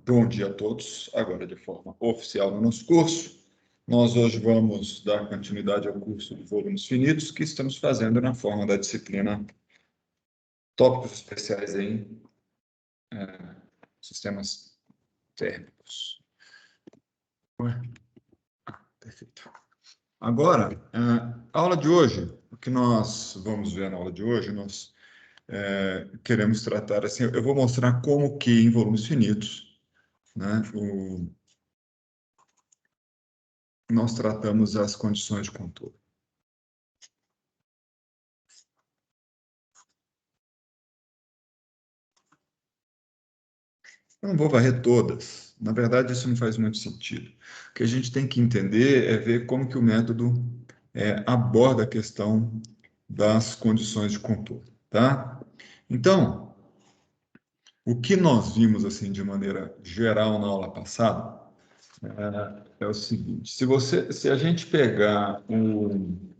Bom dia a todos. Agora, de forma oficial no nosso curso, nós hoje vamos dar continuidade ao curso de volumes finitos que estamos fazendo na forma da disciplina Tópicos Especiais em Sistemas Térmicos. Perfeito. Agora, a aula de hoje, o que nós vamos ver na aula de hoje, nós queremos tratar assim, eu vou mostrar como que em volumes finitos, né, nós tratamos as condições de contorno. Eu não vou varrer todas. Na verdade, isso não faz muito sentido. O que a gente tem que entender é ver como que o método aborda a questão das condições de contorno, tá? Então, o que nós vimos assim de maneira geral na aula passada é o seguinte: se a gente pegar um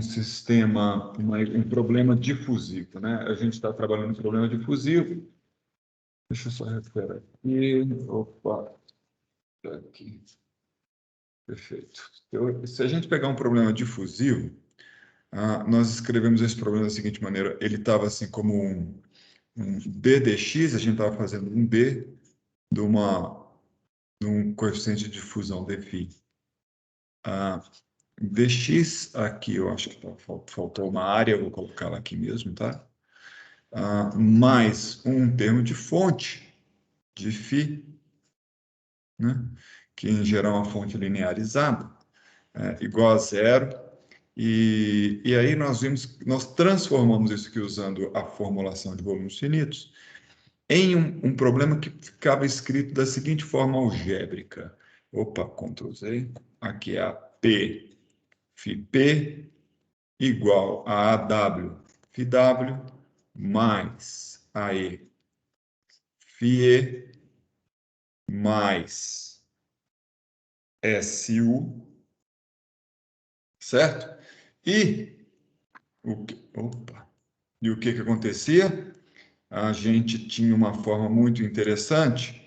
sistema, um problema difusivo, né? A gente está trabalhando um problema difusivo. Deixa eu só recuperar aqui. Opa, tá aqui. Perfeito. Se a gente pegar um problema difusivo, nós escrevemos esse problema da seguinte maneira: ele estava assim como um b de x, a gente estava fazendo um b de um coeficiente de difusão dφ. Dx, aqui eu acho que faltou uma área, eu vou colocar ela aqui mesmo, tá? Mais um termo de fonte, de φ, né? Que em geral é uma fonte linearizada, igual a zero. E aí nós transformamos isso aqui usando a formulação de volumes finitos em um problema que ficava escrito da seguinte forma algébrica. Opa, Ctrl Z. Aqui é a P, φP, igual a AW, φW, mais AE, φE, mais SU, certo? E o que acontecia? A gente tinha uma forma muito interessante,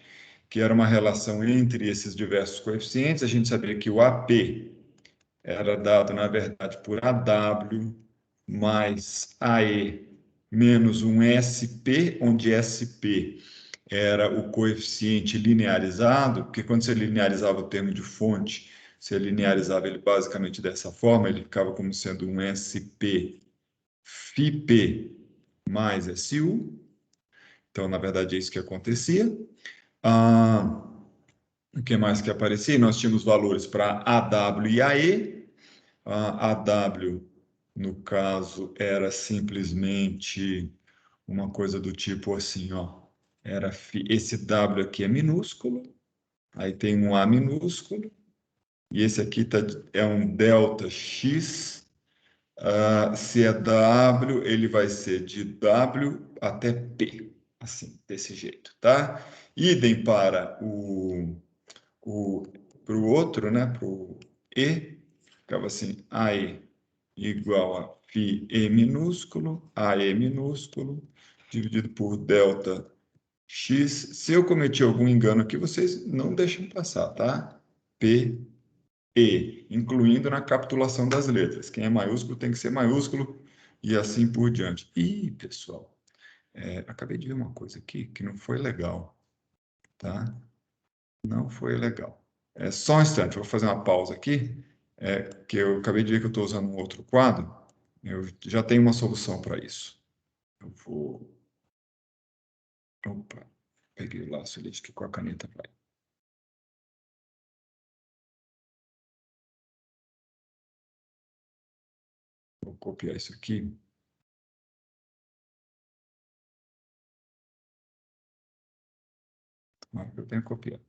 que era uma relação entre esses diversos coeficientes. A gente sabia que o AP era dado, na verdade, por AW mais AE menos um SP, onde SP era o coeficiente linearizado, porque quando você linearizava o termo de fonte, você linearizava ele basicamente dessa forma, ele ficava como sendo um SP φP mais SU. Então, na verdade, é isso que acontecia. O que mais que aparecia? Nós tínhamos valores para AW e AE. AW, no caso, era simplesmente uma coisa do tipo assim, ó. Esse W aqui é minúsculo, aí tem um A minúsculo, e esse aqui é um delta X. Se é W, ele vai ser de W até P, assim, desse jeito, tá? Idem para pro outro, né? Para o E, ficava assim, AE igual a φE minúsculo, AE minúsculo, dividido por delta X. Se eu cometi algum engano aqui, vocês não deixem passar, tá? PE, incluindo na capitulação das letras. Quem é maiúsculo tem que ser maiúsculo e assim por diante. Ih, pessoal, acabei de ver uma coisa aqui que não foi legal, tá? Não foi legal. Só um instante, eu vou fazer uma pausa aqui, que eu acabei de ver que eu estou usando um outro quadro. Eu já tenho uma solução para isso. Eu vou... Opa, peguei o laço ali, acho que com a caneta vai. Vou copiar isso aqui. Eu tenho que copiar.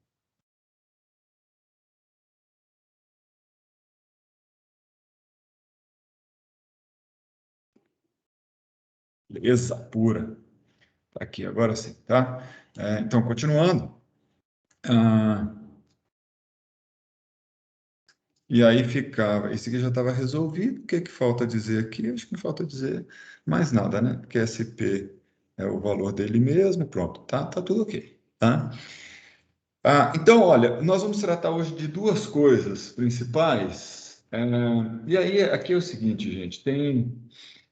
Beleza, pura. Tá aqui, agora sim, tá? Então, continuando. E aí ficava, esse aqui já estava resolvido, o que que falta dizer aqui? Acho que não falta dizer mais nada, né? Porque SP é o valor dele mesmo, pronto, tá tudo ok. Tá? Então, olha, nós vamos tratar hoje de duas coisas principais. E aí, aqui é o seguinte, gente,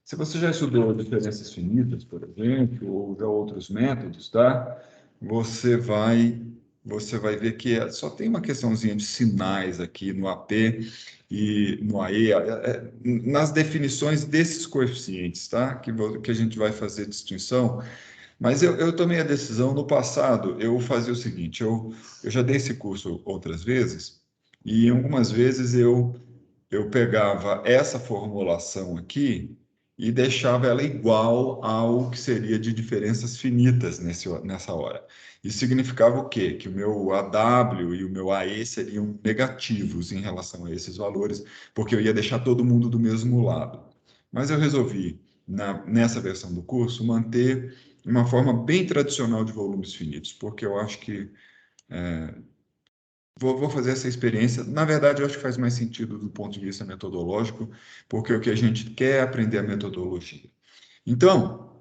se você já estudou diferenças finitas, por exemplo, ou já outros métodos, tá? Você vai, você vai ver que só tem uma questãozinha de sinais aqui no AP e no AE, nas definições desses coeficientes, tá? Que a gente vai fazer distinção. Mas eu tomei a decisão no passado, eu fazia o seguinte, eu já dei esse curso outras vezes, e algumas vezes eu pegava essa formulação aqui e deixava ela igual ao que seria de diferenças finitas nessa hora. Isso significava o quê? Que o meu AW e o meu AE seriam negativos em relação a esses valores, porque eu ia deixar todo mundo do mesmo lado. Mas eu resolvi, nessa versão do curso, manter uma forma bem tradicional de volumes finitos, porque eu acho que vou fazer essa experiência. Na verdade, eu acho que faz mais sentido do ponto de vista metodológico, porque o que a gente quer é aprender a metodologia. Então,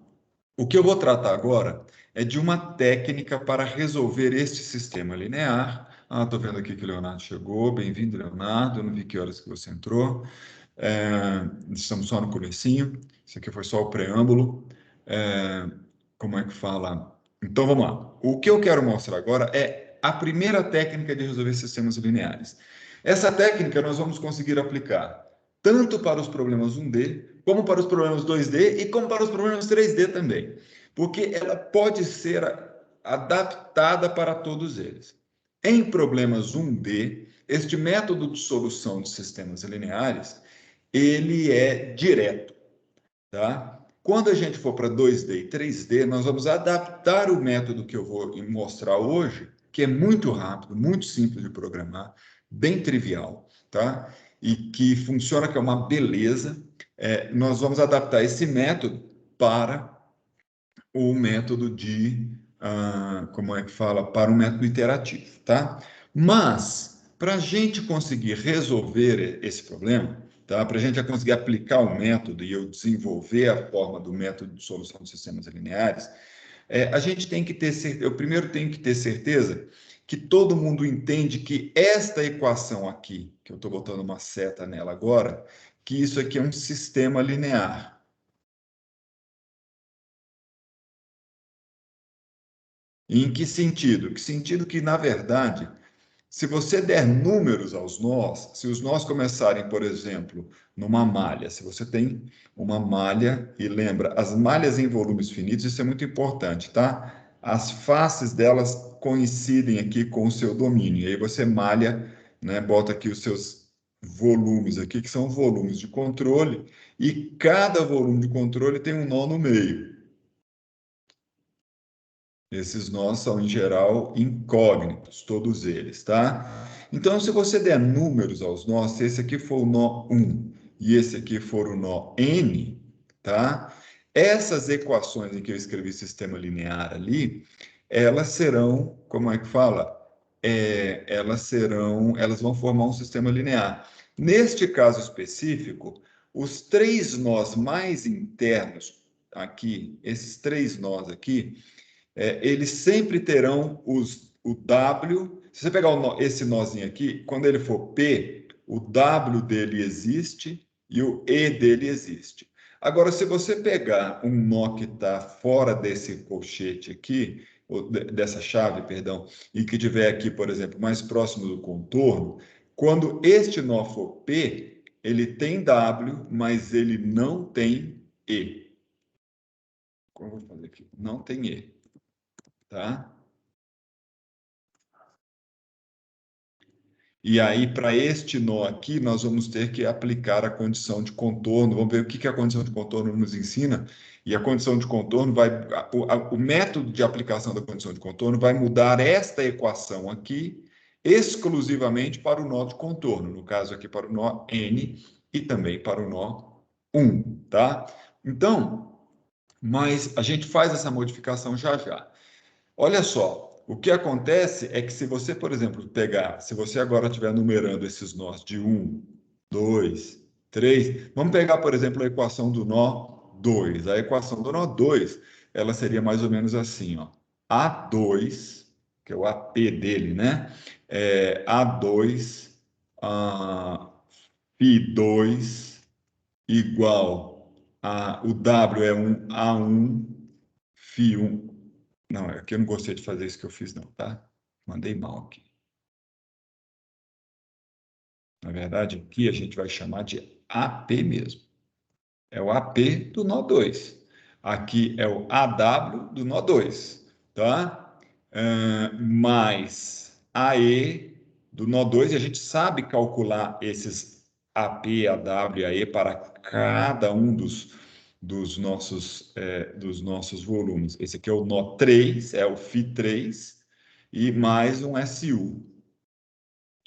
o que eu vou tratar agora é de uma técnica para resolver este sistema linear. Estou vendo aqui que o Leonardo chegou. Bem-vindo, Leonardo. Eu não vi que horas que você entrou. Estamos só no comecinho. Isso aqui foi só o preâmbulo. Como é que fala? Então, vamos lá. O que eu quero mostrar agora é a primeira técnica de resolver sistemas lineares. Essa técnica nós vamos conseguir aplicar tanto para os problemas 1D, como para os problemas 2D e como para os problemas 3D também, porque ela pode ser adaptada para todos eles. Em problemas 1D, este método de solução de sistemas lineares, ele é direto, tá? Quando a gente for para 2D e 3D, nós vamos adaptar o método que eu vou mostrar hoje, que é muito rápido, muito simples de programar, bem trivial, tá? E que funciona, que é uma beleza. Nós vamos adaptar esse método para o método como é que fala? Para um método iterativo, tá? Mas, para a gente conseguir resolver esse problema, tá? Para a gente conseguir aplicar o método e eu desenvolver a forma do método de solução de sistemas lineares, a gente tem que ter certeza, eu primeiro tenho que ter certeza que todo mundo entende que esta equação aqui, que eu estou botando uma seta nela agora, que isso aqui é um sistema linear. Em que sentido? Que sentido que, na verdade, se você der números aos nós, se os nós começarem, por exemplo, numa malha, se você tem uma malha, e lembra, as malhas em volumes finitos, isso é muito importante, tá? As faces delas coincidem aqui com o seu domínio, e aí você malha, né, bota aqui os seus volumes aqui, que são volumes de controle, e cada volume de controle tem um nó no meio. Esses nós são, em geral, incógnitos, todos eles, tá? Então, se você der números aos nós, se esse aqui for o nó 1 e esse aqui for o nó n, tá? Essas equações em que eu escrevi sistema linear ali, elas serão, como é que fala? Elas vão formar um sistema linear. Neste caso específico, os três nós mais internos aqui, esses três nós aqui, eles sempre terão o W. Se você pegar esse nozinho aqui, quando ele for P, o W dele existe e o E dele existe. Agora, se você pegar um nó que está fora desse colchete aqui, ou dessa chave, perdão, e que tiver aqui, por exemplo, mais próximo do contorno, quando este nó for P, ele tem W, mas ele não tem E. Como eu vou fazer aqui? Não tem E, tá? E aí, para este nó aqui, nós vamos ter que aplicar a condição de contorno. Vamos ver o que a condição de contorno nos ensina. E a condição de contorno vai. O método de aplicação da condição de contorno vai mudar esta equação aqui exclusivamente para o nó de contorno. No caso aqui, para o nó N e também para o nó 1, tá? Então, mas a gente faz essa modificação já já. Olha só, o que acontece é que se você, por exemplo, pegar, se você agora estiver numerando esses nós de 1, 2, 3, vamos pegar, por exemplo, a equação do nó 2. A equação do nó 2, ela seria mais ou menos assim, ó. A2 que é o AP dele, né? É A2, Φ2 igual o W é um A1, Φ1. Não, aqui eu não gostei de fazer isso que eu fiz, não, tá? Mandei mal aqui. Na verdade, aqui a gente vai chamar de AP mesmo. É o AP do nó 2. Aqui é o AW do nó 2, tá? Mais AE do nó 2, e a gente sabe calcular esses AP, AW e AE para cada um dos nossos volumes. Esse aqui é o nó 3, é o Φ3, e mais um SU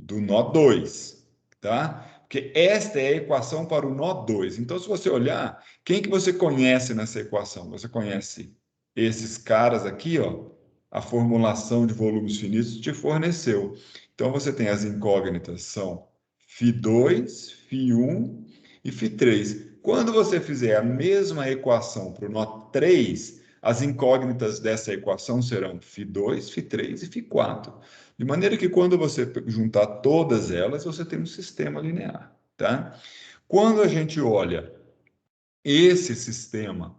do nó 2, tá? Porque esta é a equação para o nó 2. Então, se você olhar, quem que você conhece nessa equação? Você conhece esses caras aqui, ó, a formulação de volumes finitos te forneceu. Então, você tem as incógnitas, são Φ2, Φ1 e Φ3. Quando você fizer a mesma equação para o nó 3, as incógnitas dessa equação serão Φ2, Φ3 e Φ4. De maneira que quando você juntar todas elas, você tem um sistema linear, tá? Quando a gente olha esse sistema,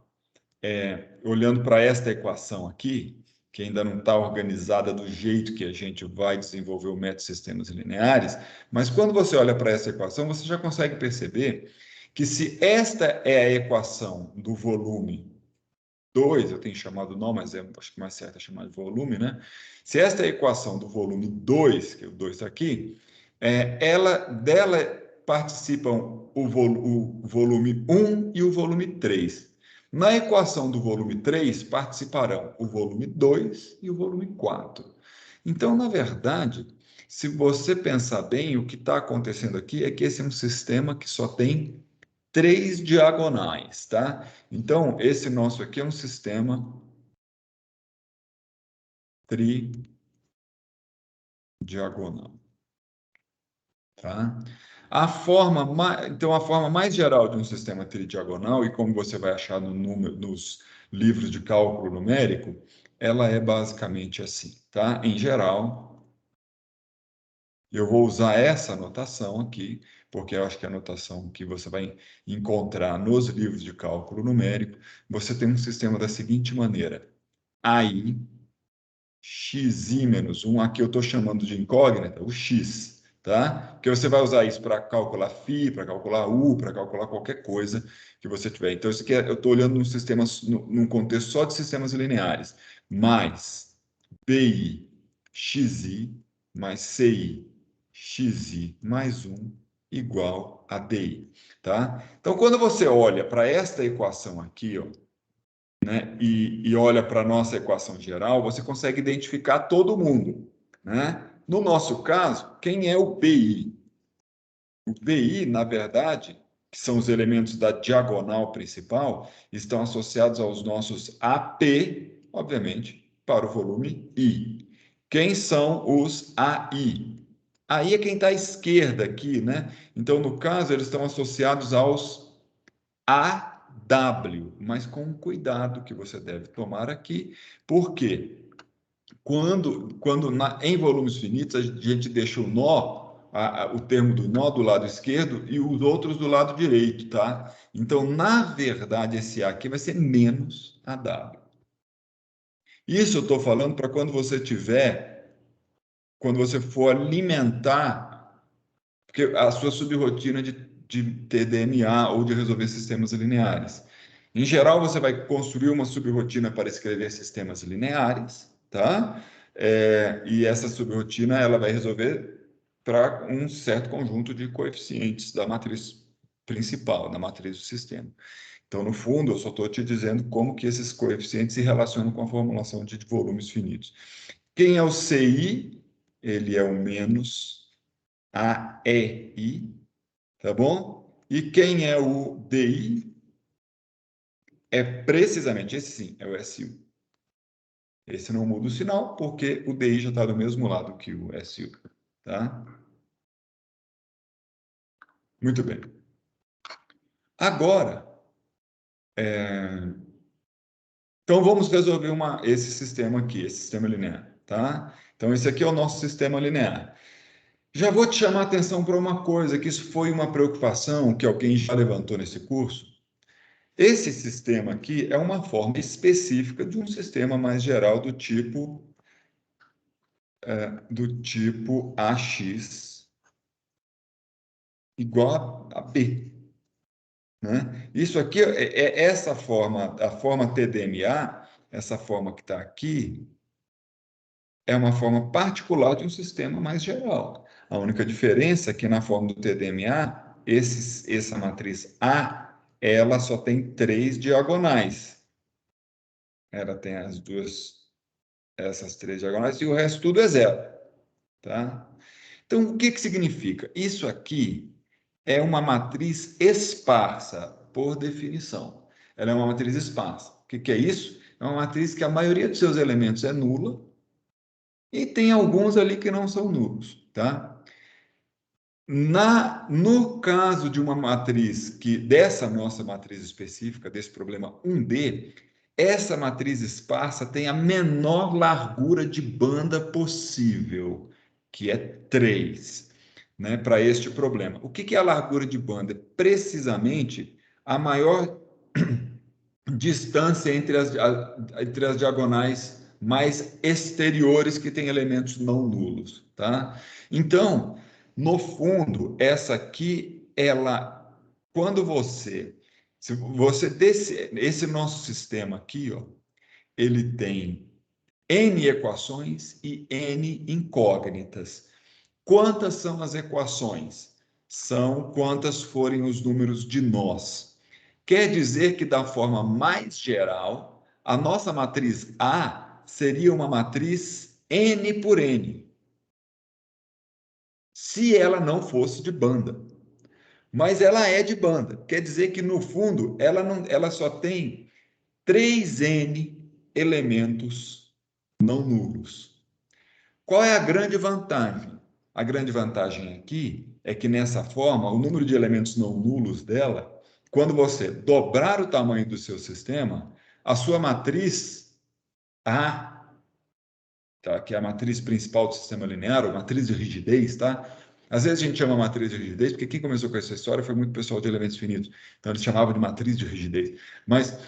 olhando para esta equação aqui, que ainda não está organizada do jeito que a gente vai desenvolver o método de sistemas lineares, mas quando você olha para essa equação, você já consegue perceber que se esta é a equação do volume 2, eu tenho chamado nó, mas acho que mais certo é chamar de volume, né? Se esta é a equação do volume 2, que é o 2 está aqui, dela participam o volume 1 e o volume 3. Na equação do volume 3 participarão o volume 2 e o volume 4. Então, na verdade, se você pensar bem, o que está acontecendo aqui é que esse é um sistema que só tem 3 diagonais, tá? Então, esse nosso aqui é um sistema tridiagonal, tá? Então, a forma mais geral de um sistema tridiagonal, e como você vai achar nos livros de cálculo numérico, ela é basicamente assim, tá? Em geral, eu vou usar essa notação aqui, porque eu acho que é a notação que você vai encontrar nos livros de cálculo numérico. Você tem um sistema da seguinte maneira: AI, xi menos 1, aqui eu estou chamando de incógnita, o x, tá? Porque você vai usar isso para calcular φ, para calcular u, para calcular qualquer coisa que você tiver. Então, isso aqui eu estou olhando num contexto só de sistemas lineares, mais bi, xi, mais ci, xi mais 1 igual a di, tá? Então, quando você olha para esta equação aqui, ó, né, e olha para a nossa equação geral, você consegue identificar todo mundo, né? No nosso caso, quem é o BI? O BI, na verdade, que são os elementos da diagonal principal, estão associados aos nossos AP, obviamente, para o volume I. Quem são os AI? AI é quem está à esquerda aqui, né? Então, no caso, eles estão associados aos AW, mas com o cuidado que você deve tomar aqui, porque em volumes finitos a gente deixa o nó, o termo do nó do lado esquerdo e os outros do lado direito, tá? Então, na verdade, esse A aqui vai ser menos AW. Isso eu estou falando para quando você for alimentar, porque a sua subrotina de ter DNA ou de resolver sistemas lineares. Em geral, você vai construir uma subrotina para escrever sistemas lineares, tá? E essa subrotina ela vai resolver para um certo conjunto de coeficientes da matriz principal, da matriz do sistema. Então, no fundo, eu só estou te dizendo como que esses coeficientes se relacionam com a formulação de volumes finitos. Quem é o CI? Ele é o menos AEI, tá bom? E quem é o DI? É precisamente esse sim, é o SU. Esse não muda o sinal, porque o DI já está do mesmo lado que o SU, tá? Muito bem. Agora, então vamos resolver esse sistema aqui, esse sistema linear, tá? Então, esse aqui é o nosso sistema linear. Já vou te chamar a atenção para uma coisa, que isso foi uma preocupação que alguém já levantou nesse curso. Esse sistema aqui é uma forma específica de um sistema mais geral do tipo AX igual a B, né? Isso aqui é essa forma, a forma TDMA, essa forma que está aqui, é uma forma particular de um sistema mais geral. A única diferença é que na forma do TDMA, essa matriz A, ela só tem 3 diagonais. Ela tem essas 3 diagonais, e o resto tudo é zero, tá? Então, o que que significa? Isso aqui é uma matriz esparsa, por definição. Ela é uma matriz esparsa. O que que é isso? É uma matriz que a maioria dos seus elementos é nula, e tem alguns ali que não são nulos, tá? No caso de uma matriz dessa nossa matriz específica, desse problema 1D, essa matriz esparsa tem a menor largura de banda possível, que é 3, né, para este problema. O que é a largura de banda? É precisamente a maior distância entre as diagonais mais exteriores que têm elementos não nulos, tá? Então, no fundo, essa aqui, quando se você esse nosso sistema aqui, ó, ele tem n equações e n incógnitas. Quantas são as equações? São quantas forem os números de nós. Quer dizer que, da forma mais geral, a nossa matriz A seria uma matriz n por n, se ela não fosse de banda. Mas ela é de banda. Quer dizer que, no fundo, ela só tem 3n elementos não nulos. Qual é a grande vantagem? A grande vantagem aqui é que, nessa forma, o número de elementos não nulos dela, quando você dobrar o tamanho do seu sistema, a sua matriz A, tá, que é a matriz principal do sistema linear, ou matriz de rigidez, tá? Às vezes a gente chama matriz de rigidez, porque quem começou com essa história foi muito pessoal de elementos finitos. Então eles chamavam de matriz de rigidez. Mas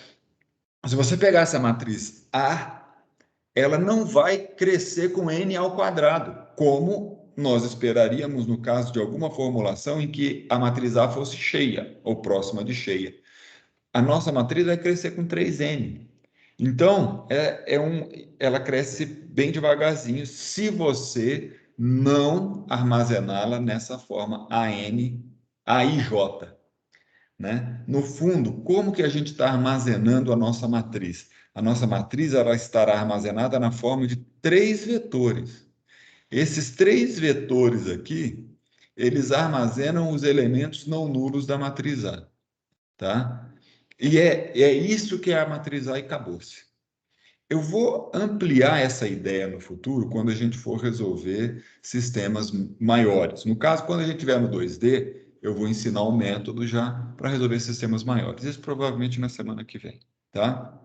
se você pegar essa matriz A, ela não vai crescer com n ao quadrado, como nós esperaríamos no caso de alguma formulação em que a matriz A fosse cheia, ou próxima de cheia. A nossa matriz vai crescer com 3n. Então, ela cresce bem devagarzinho se você não armazená-la nessa forma AIJ, né? No fundo, como que a gente está armazenando a nossa matriz? A nossa matriz ela estará armazenada na forma de 3 vetores. Esses 3 vetores aqui, eles armazenam os elementos não nulos da matriz A, tá? E é isso que é a matriz A e acabou-se. Eu vou ampliar essa ideia no futuro quando a gente for resolver sistemas maiores. No caso, quando a gente estiver no 2D, eu vou ensinar um método já para resolver sistemas maiores. Isso provavelmente na semana que vem, tá?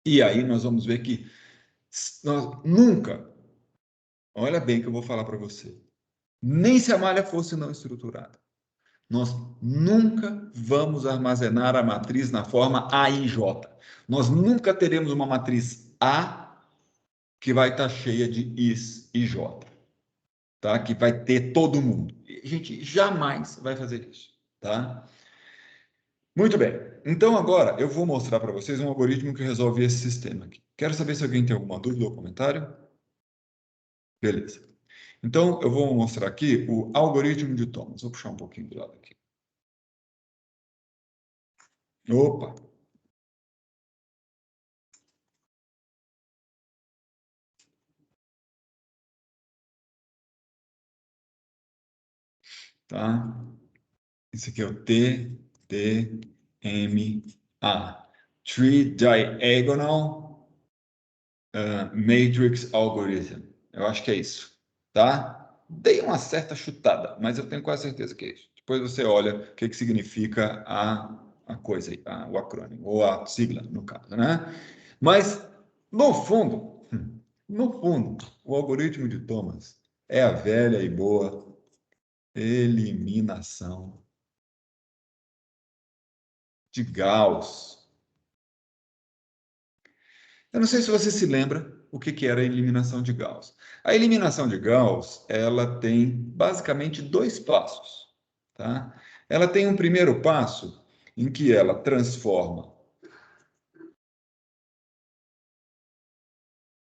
E aí nós vamos ver que nós nunca, olha bem o que eu vou falar para você, nem se a malha fosse não estruturada, nós nunca vamos armazenar a matriz na forma AIJ. Nós nunca teremos uma matriz A que vai estar cheia de Is e J, tá? Que vai ter todo mundo. A gente jamais vai fazer isso, tá? Muito bem. Então agora eu vou mostrar para vocês um algoritmo que resolve esse sistema aqui. Quero saber se alguém tem alguma dúvida ou comentário. Beleza. Então eu vou mostrar aqui o algoritmo de Thomas. Vou puxar um pouquinho do lado aqui. Opa. Tá? Esse aqui é o TDMA. Tree Diagonal Matrix Algorithm. Eu acho que é isso, tá? Dei uma certa chutada, mas eu tenho quase certeza que é isso. Depois você olha o que significa a coisa aí, o acrônimo, ou a sigla, no caso, né? Mas, no fundo, No fundo, o algoritmo de Thomas é a velha e boa eliminação de Gauss. Eu não sei se você se lembra o que era a eliminação de Gauss. A eliminação de Gauss, ela tem basicamente dois passos, tá? Ela tem um primeiro passo em que ela transforma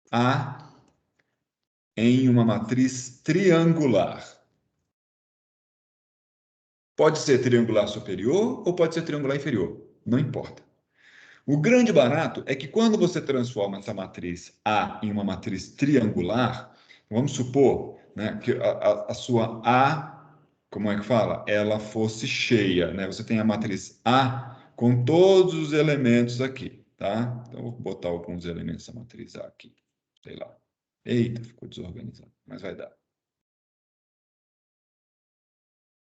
A em uma matriz triangular. Pode ser triangular superior ou pode ser triangular inferior, não importa. O grande barato é que quando você transforma essa matriz A em uma matriz triangular, vamos supor, né, que a sua A, como é que fala? Ela fosse cheia, né? Você tem a matriz A com todos os elementos aqui, tá? Então, eu vou botar alguns elementos da matriz A aqui, sei lá. Eita, ficou desorganizado, mas vai dar.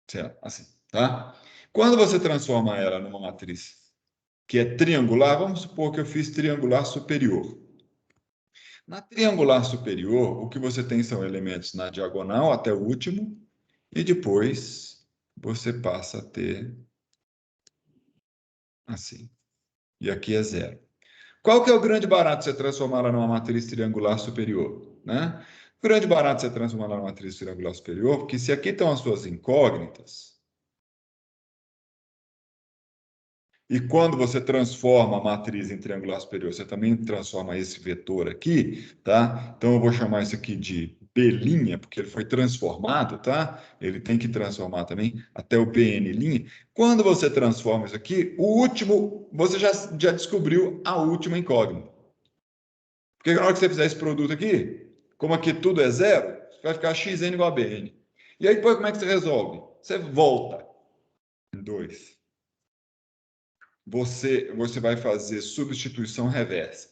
Certo? Assim, tá? Quando você transforma ela numa matriz que é triangular, vamos supor que eu fiz triangular superior. Na triangular superior, o que você tem são elementos na diagonal até o último, e depois você passa a ter assim. E aqui é zero. Qual que é o grande barato de você transformar ela numa matriz triangular superior? Né? O grande barato de você transformar ela numa matriz triangular superior, porque se aqui estão as suas incógnitas, e quando você transforma a matriz em triangular superior, você também transforma esse vetor aqui, tá? Então eu vou chamar isso aqui de B', porque ele foi transformado, tá? Ele tem que transformar também até o Bn'. Quando você transforma isso aqui, o último, você já descobriu a última incógnita. Porque na hora que você fizer esse produto aqui, como aqui tudo é zero, vai ficar xn igual a Bn. E aí depois como é que você resolve? Você volta em 2. Você vai fazer substituição reversa.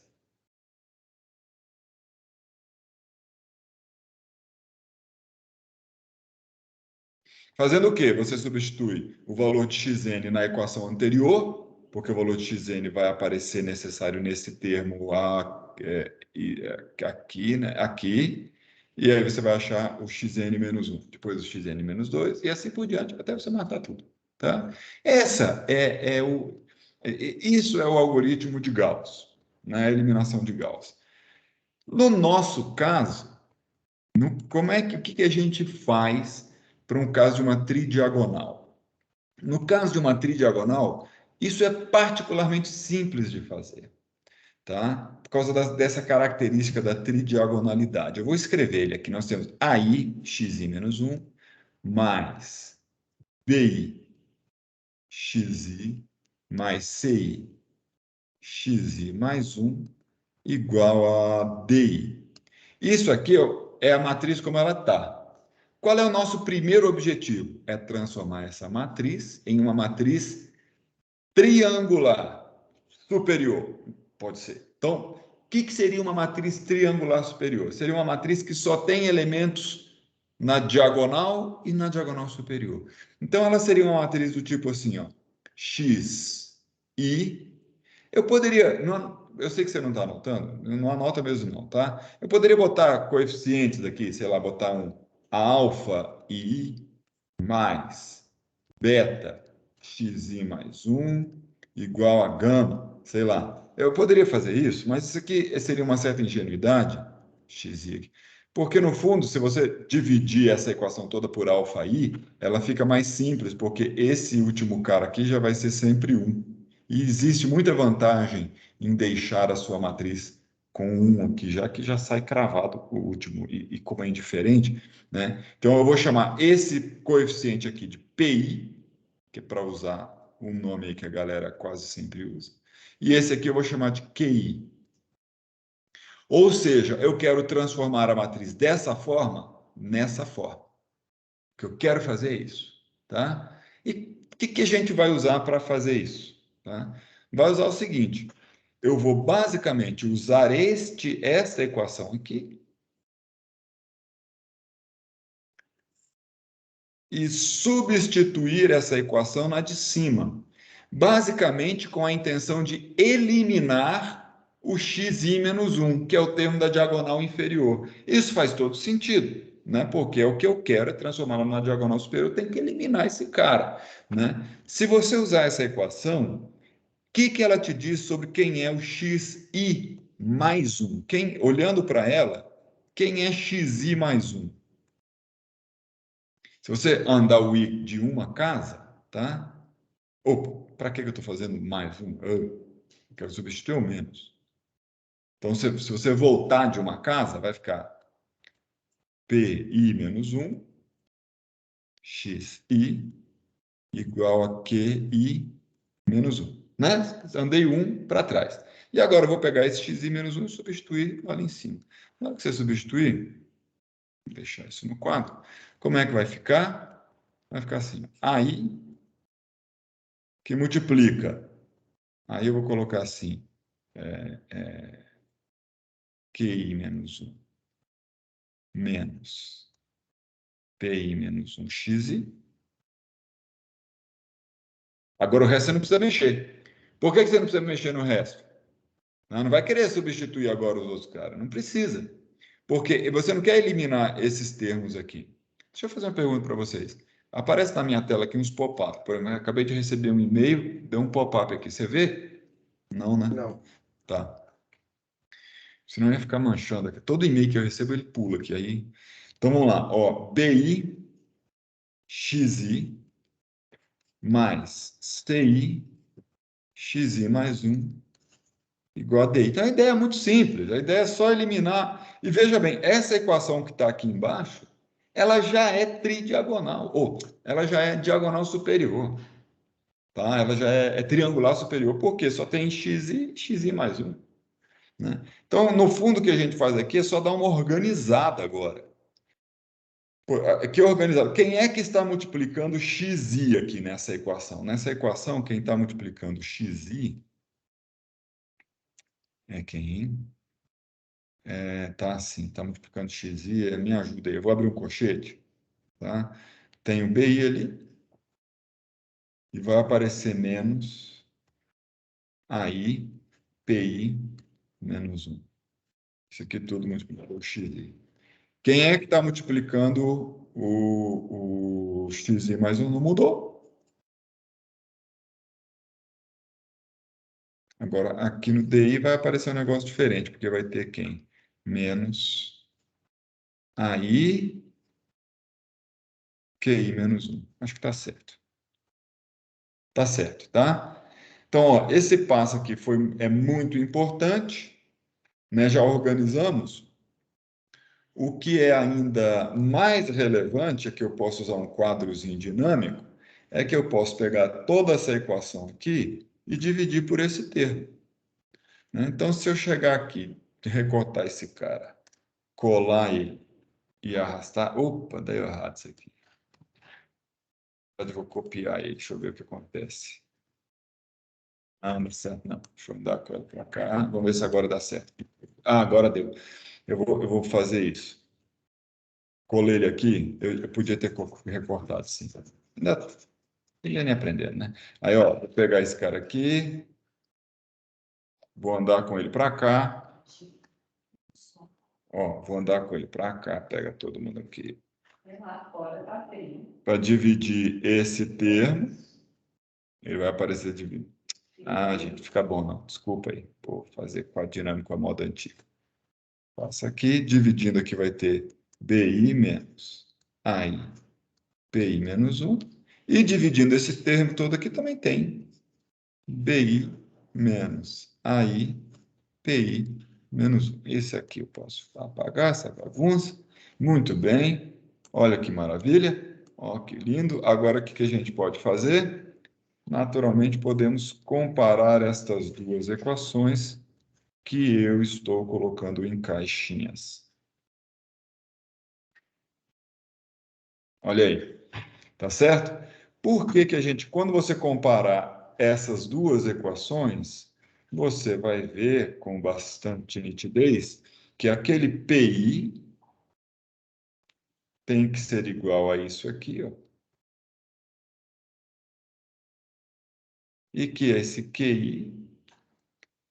Fazendo o quê? Você substitui o valor de xn na equação anterior, porque o valor de xn vai aparecer necessário nesse termo aqui, né? Aqui, e aí você vai achar o xn menos 1, depois o xn menos 2, e assim por diante, até você matar tudo. Tá? Isso é o algoritmo de Gauss, na eliminação de Gauss. No nosso caso, o que a gente faz para um caso de uma tridiagonal? No caso de uma tridiagonal, isso é particularmente simples de fazer, tá? Por causa dessa característica da tridiagonalidade. Eu vou escrever ele aqui. Nós temos AI, xi menos 1, mais BI, xi, mais CI, xi mais 1, igual a DI. Isso aqui, ó, é a matriz como ela está. Qual é o nosso primeiro objetivo? É transformar essa matriz em uma matriz triangular superior. Pode ser. Então, o que seria uma matriz triangular superior? Seria uma matriz que só tem elementos na diagonal e na diagonal superior. Então, ela seria uma matriz do tipo assim, ó, x, i. Eu poderia, não, eu sei que você não está anotando, não anota mesmo não, tá? Eu poderia botar coeficientes aqui, sei lá, botar um alfa i mais beta xi mais 1 igual a gama, sei lá. Eu poderia fazer isso, mas isso aqui seria uma certa ingenuidade, xi, porque no fundo, se você dividir essa equação toda por alfa i, ela fica mais simples, porque esse último cara aqui já vai ser sempre 1. E existe muita vantagem em deixar a sua matriz com 1 aqui, já que já sai cravado o último, e como é indiferente, né? Então eu vou chamar esse coeficiente aqui de PI, que é para usar um nome aí que a galera quase sempre usa. E esse aqui eu vou chamar de QI. Ou seja, eu quero transformar a matriz dessa forma nessa forma. O que eu quero fazer é isso, tá? E o que a gente vai usar para fazer isso? Tá? Vai usar o seguinte: eu vou basicamente usar esta equação aqui e substituir essa equação na de cima, basicamente com a intenção de eliminar o xi menos 1, que é o termo da diagonal inferior. Isso faz todo sentido, né? Porque é o que eu quero, é transformá-la na diagonal superior, eu tenho que eliminar esse cara, né? Se você usar essa equação, o que ela te diz sobre quem é o xi mais 1? Olhando para ela, quem é xi mais 1? Se você andar o i de uma casa, tá? Opa, para que eu estou fazendo mais 1? Eu quero substituir o menos. Então, se você voltar de uma casa, vai ficar pi menos 1, xi igual a qi menos 1. Né? Andei 1 para trás. E agora eu vou pegar esse xi menos 1 e substituir lá em cima. Na hora que você substituir, vou deixar isso no quadro, como é que vai ficar? Vai ficar assim. Aí, que multiplica. Aí eu vou colocar assim, qi menos 1 menos pi menos 1 xi. Agora o resto você não precisa mexer. Por que você não precisa mexer no resto? Não vai querer substituir agora os outros caras. Não precisa. Porque você não quer eliminar esses termos aqui. Deixa eu fazer uma pergunta para vocês. Aparece na minha tela aqui uns pop-up. Por exemplo, eu acabei de receber um e-mail, deu um pop-up aqui. Você vê? Não, né? Não. Tá. Senão ia ficar manchando aqui. Todo e-mail que eu recebo, ele pula aqui. Aí... Então vamos lá. Ó, BI, XI, mais CI, XI mais 1, igual a DI. Então a ideia é muito simples. A ideia é só eliminar. E veja bem, essa equação que está aqui embaixo, ela já é tridiagonal, ou ela já é diagonal superior. Tá? Ela já é triangular superior, porque só tem XI mais 1. Né? Então, no fundo, o que a gente faz aqui é só dar uma organizada agora. Que organizado? Quem é que está multiplicando xi aqui nessa equação? Nessa equação, quem está multiplicando xi é quem? Tá assim, está multiplicando xi, me ajuda aí. Eu vou abrir um colchete, tá? Tem o BI ali, e vai aparecer menos AI, PI, menos 1. Isso aqui tudo multiplicado por xi. Quem é que está multiplicando o xi mais 1? Não mudou. Agora, aqui no DI vai aparecer um negócio diferente, porque vai ter quem? Menos AI, QI menos 1. Acho que está certo. Está certo, tá? Então, ó, esse passo aqui é muito importante, né? Já organizamos. O que é ainda mais relevante, é que eu posso usar um quadrozinho dinâmico, é que eu posso pegar toda essa equação aqui e dividir por esse termo. Né? Então, se eu chegar aqui, recortar esse cara, colar ele e arrastar... Opa, deu errado isso aqui. Eu vou copiar ele, deixa eu ver o que acontece. Ah, não dá certo, não. Deixa eu mudar para cá. Vamos ver se agora dá certo. Ah, agora deu. Eu vou fazer isso. Colei ele aqui, eu podia ter recortado, sim. Ainda ele nem aprendendo, né? Aí, ó, vou pegar esse cara aqui, vou andar com ele para cá. Ó, vou andar com ele para cá, pega todo mundo aqui. Para dividir esse termo, ele vai aparecer dividido. Ah, gente, fica bom, não. Desculpa aí. Vou fazer com a dinâmica a moda antiga. Passa aqui, dividindo aqui vai ter BI menos AI, PI menos 1. E dividindo esse termo todo aqui também tem BI menos AI, PI menos 1. Esse aqui eu posso apagar essa bagunça. Muito bem. Olha que maravilha. Ó, que lindo. Agora, o que a gente pode fazer? Naturalmente, podemos comparar estas duas equações que eu estou colocando em caixinhas. Olha aí, tá certo? Por que que a gente, quando você comparar essas duas equações, você vai ver com bastante nitidez que aquele PI tem que ser igual a isso aqui, ó. E que esse QI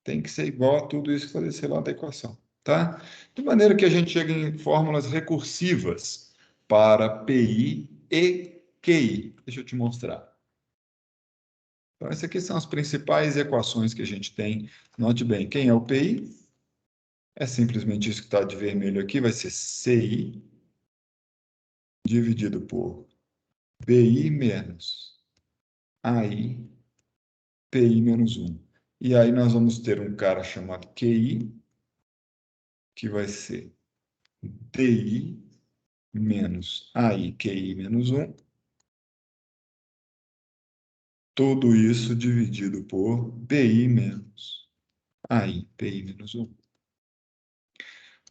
tem que ser igual a tudo isso que está desse lado da equação, tá? De maneira que a gente chega em fórmulas recursivas para PI e QI. Deixa eu te mostrar. Então, essas aqui são as principais equações que a gente tem. Note bem, quem é o PI? É simplesmente isso que está de vermelho aqui, vai ser CI dividido por BI menos AI, PI menos 1. E aí nós vamos ter um cara chamado QI, que vai ser DI menos AI, QI menos 1. Tudo isso dividido por BI menos AI, PI menos 1.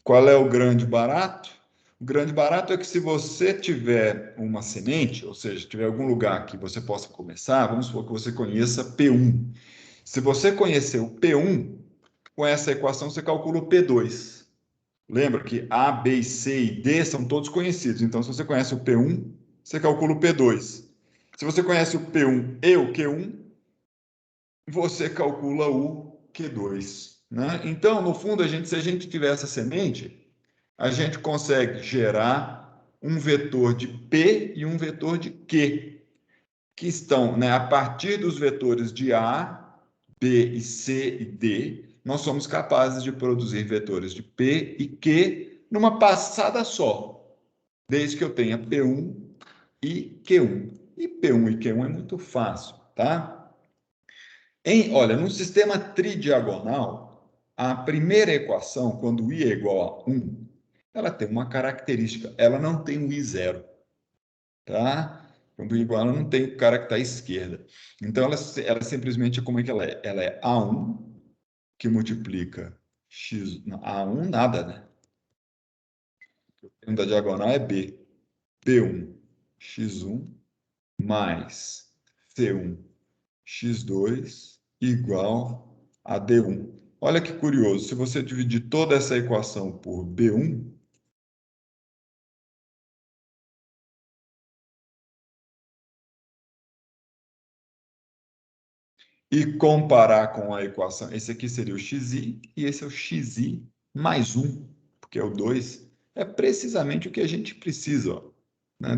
Qual é o grande barato? O grande barato é que se você tiver uma semente, ou seja, tiver algum lugar que você possa começar, vamos supor que você conheça P1. Se você conhecer o P1, com essa equação você calcula o P2. Lembra que A, B, C e D são todos conhecidos. Então, se você conhece o P1, você calcula o P2. Se você conhece o P1 e o Q1, você calcula o Q2. Né? Então, no fundo, se a gente tiver essa semente, a gente consegue gerar um vetor de P e um vetor de Q, que estão, né, a partir dos vetores de A, B e C e D, nós somos capazes de produzir vetores de P e Q numa passada só, desde que eu tenha P1 e Q1. E P1 e Q1 é muito fácil, tá? Olha, no sistema tridiagonal, a primeira equação, quando i é igual a 1, ela tem uma característica, ela não tem o i zero, tá? Quando i é igual, ela não tem o cara que está à esquerda. Então, ela simplesmente, como é que ela é? Ela é A1 que multiplica x... Não, A1 nada, né? O termo da diagonal é B. B1, x1, mais C1, x2 igual a D1. Olha que curioso, se você dividir toda essa equação por B1, e comparar com a equação, esse aqui seria o xi e esse é o xi mais 1, porque é o 2, é precisamente o que a gente precisa. Ó, né?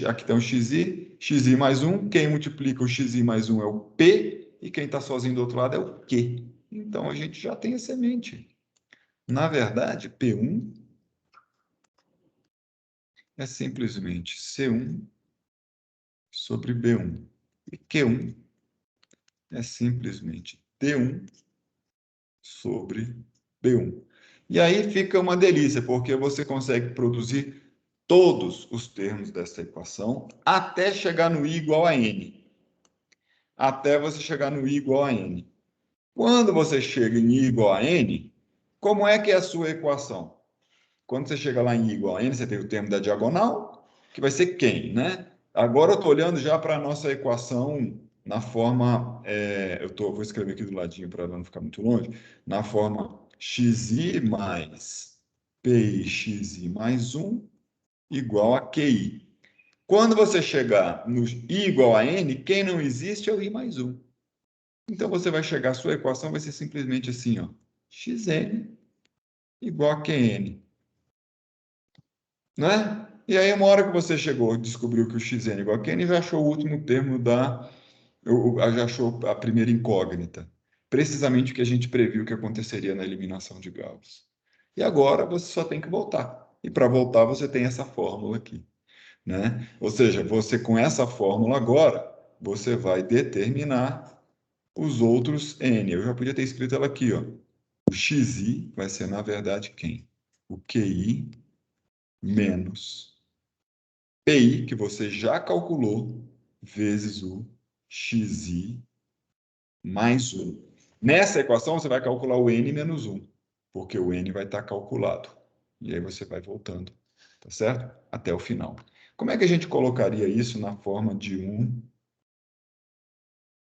Aqui tem o xi mais 1, quem multiplica o xi mais 1 é o P, e quem está sozinho do outro lado é o Q. Então, a gente já tem a semente. Na verdade, P1 é simplesmente C1 sobre B1. E Q1 é simplesmente D1 sobre B1. E aí fica uma delícia, porque você consegue produzir todos os termos dessa equação até chegar no i igual a n. Até você chegar no i igual a n. Quando você chega em i igual a n, como é que é a sua equação? Quando você chega lá em i igual a n, você tem o termo da diagonal, que vai ser quem, né? Agora eu estou olhando já para a nossa equação na forma, vou escrever aqui do ladinho para não ficar muito longe, na forma xi mais pxi mais 1 igual a qi. Quando você chegar no i igual a n, quem não existe é o i mais 1. Então você vai chegar, a sua equação vai ser simplesmente assim, ó, xn igual a qn. Né? E aí, uma hora que você chegou, descobriu que o xn é igual a qn, já achou o último termo já achou a primeira incógnita. Precisamente o que a gente previu que aconteceria na eliminação de Gauss. E agora você só tem que voltar. E para voltar, você tem essa fórmula aqui. Né? Ou seja, você com essa fórmula agora, você vai determinar os outros n. Eu já podia ter escrito ela aqui, ó. O xi vai ser, na verdade, quem? O qi menos PI, que você já calculou, vezes o xi mais 1. Nessa equação, você vai calcular o n menos 1, porque o n vai estar calculado. E aí você vai voltando, tá certo? Até o final. Como é que a gente colocaria isso na forma de um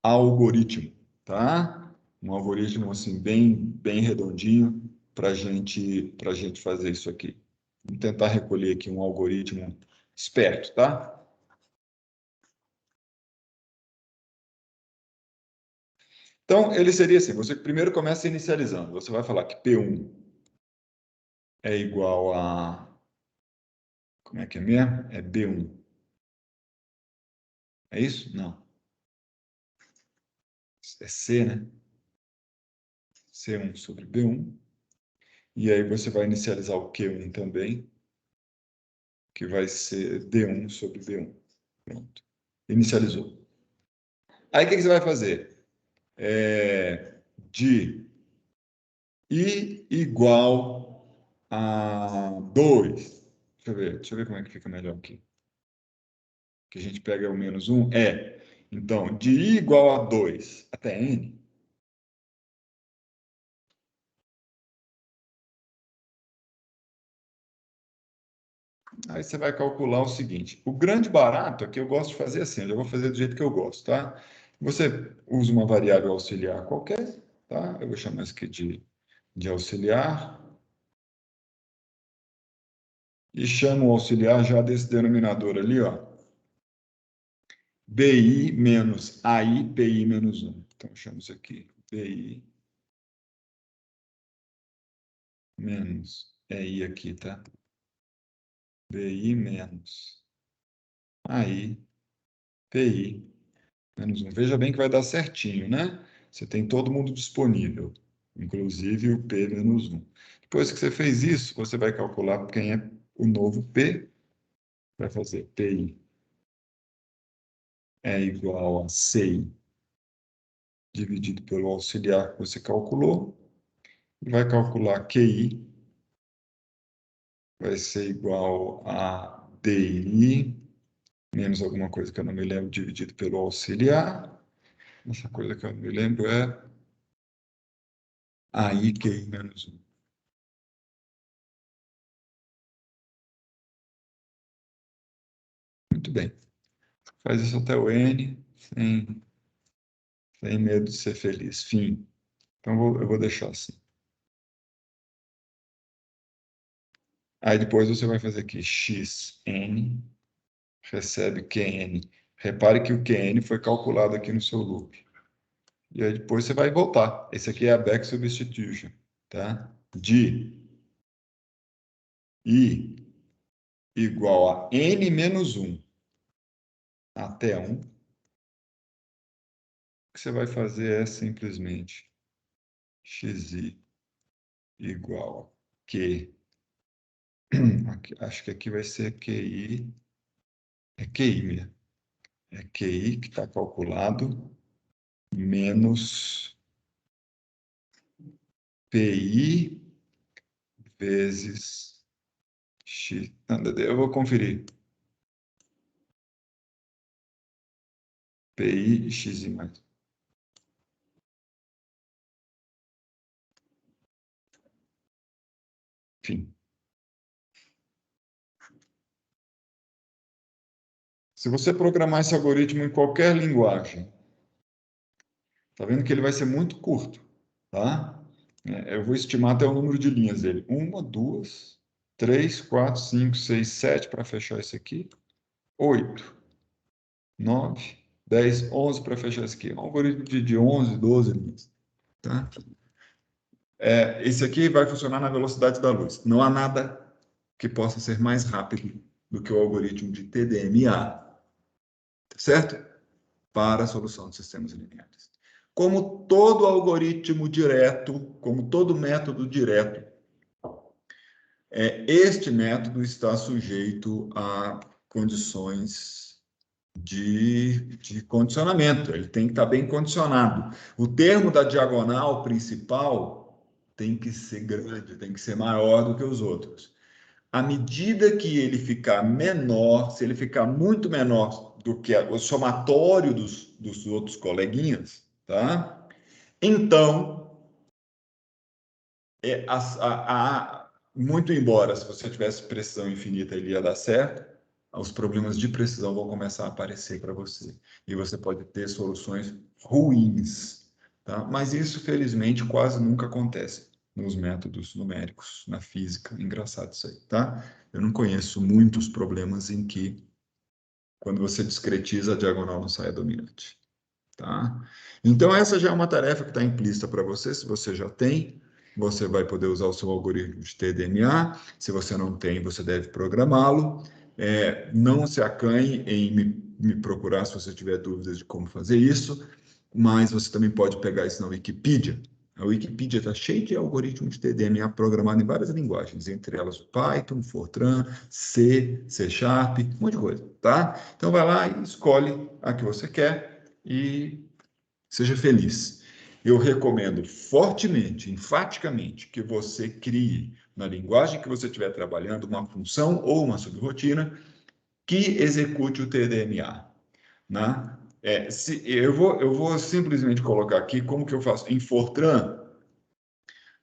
algoritmo, tá? Um algoritmo assim bem redondinho para gente fazer isso aqui. Vamos tentar recolher aqui um algoritmo esperto, tá? Então, ele seria assim, você primeiro começa inicializando. Você vai falar que P1 é igual a... Como é que é mesmo? É B1. É isso? Não. É C, né? C1 sobre B1. E aí você vai inicializar o Q1 também, que vai ser D1 sobre B1. Pronto. Inicializou. Aí o que você vai fazer? De I igual a 2. Deixa eu ver como é que fica melhor aqui. Que a gente pega o menos 1. Então, de I igual a 2 até N. Aí você vai calcular o seguinte. O grande barato aqui eu gosto de fazer assim. Eu já vou fazer do jeito que eu gosto, tá? Você usa uma variável auxiliar qualquer, tá? Eu vou chamar isso aqui de auxiliar. E chamo o auxiliar já desse denominador ali, ó. BI menos AI, PI menos 1. Então, eu chamo isso aqui. BI menos EI aqui, tá? BI menos AI, PI menos 1. Veja bem que vai dar certinho, né? Você tem todo mundo disponível, inclusive o P menos 1. Depois que você fez isso, você vai calcular quem é o novo P. Vai fazer PI é igual a CI dividido pelo auxiliar que você calculou. E vai calcular QI vai ser igual a DI menos alguma coisa que eu não me lembro, dividido pelo auxiliar. Essa coisa que eu não me lembro é AI QI menos 1. Muito bem. Faz isso até o N, sem medo de ser feliz. Fim. Então, eu vou deixar assim. Aí depois você vai fazer aqui xn, recebe qn. Repare que o qn foi calculado aqui no seu loop. E aí depois você vai voltar. Esse aqui é a back substitution, tá? De i igual a n menos 1 até 1. O que você vai fazer é simplesmente xi igual a q. Acho que aqui vai ser QI. É QI mesmo. É QI que está calculado menos PI vezes X. Eu vou conferir. PI e X mais. Enfim. Se você programar esse algoritmo em qualquer linguagem, tá vendo que ele vai ser muito curto, tá? Eu vou estimar até o número de linhas dele. 1, 2, 3, 4, 5, 6, 7 para fechar esse aqui. 8, 9, 10, 11 para fechar esse aqui. É um algoritmo de 11, 12 linhas, tá? Esse aqui vai funcionar na velocidade da luz. Não há nada que possa ser mais rápido do que o algoritmo de TDMA, certo? Para a solução de sistemas lineares. Como todo algoritmo direto, como todo método direto, este método está sujeito a condições de condicionamento. Ele tem que estar bem condicionado. O termo da diagonal principal tem que ser grande, tem que ser maior do que os outros. À medida que ele ficar menor, se ele ficar muito menor do que o somatório dos outros coleguinhas, tá? Então, muito embora se você tivesse precisão infinita ele ia dar certo, os problemas de precisão vão começar a aparecer para você. E você pode ter soluções ruins, tá? Mas isso, felizmente, quase nunca acontece nos métodos numéricos, na física. Engraçado isso aí, tá? Eu não conheço muitos problemas em que, quando você discretiza, a diagonal não sai dominante. tá? Então, essa já é uma tarefa que está implícita para você. Se você já tem, você vai poder usar o seu algoritmo de TDMA. Se você não tem, você deve programá-lo. Não se acanhe em me procurar se você tiver dúvidas de como fazer isso, mas você também pode pegar isso na Wikipedia. A Wikipedia está cheia de algoritmos de TDMA programado em várias linguagens, entre elas o Python, Fortran, C, C Sharp, um monte de coisa, tá? Então vai lá e escolhe a que você quer e seja feliz. Eu recomendo fortemente, enfaticamente, que você crie, na linguagem que você estiver trabalhando, uma função ou uma subrotina que execute o TDMA, né? Eu vou simplesmente colocar aqui como que eu faço. Em Fortran,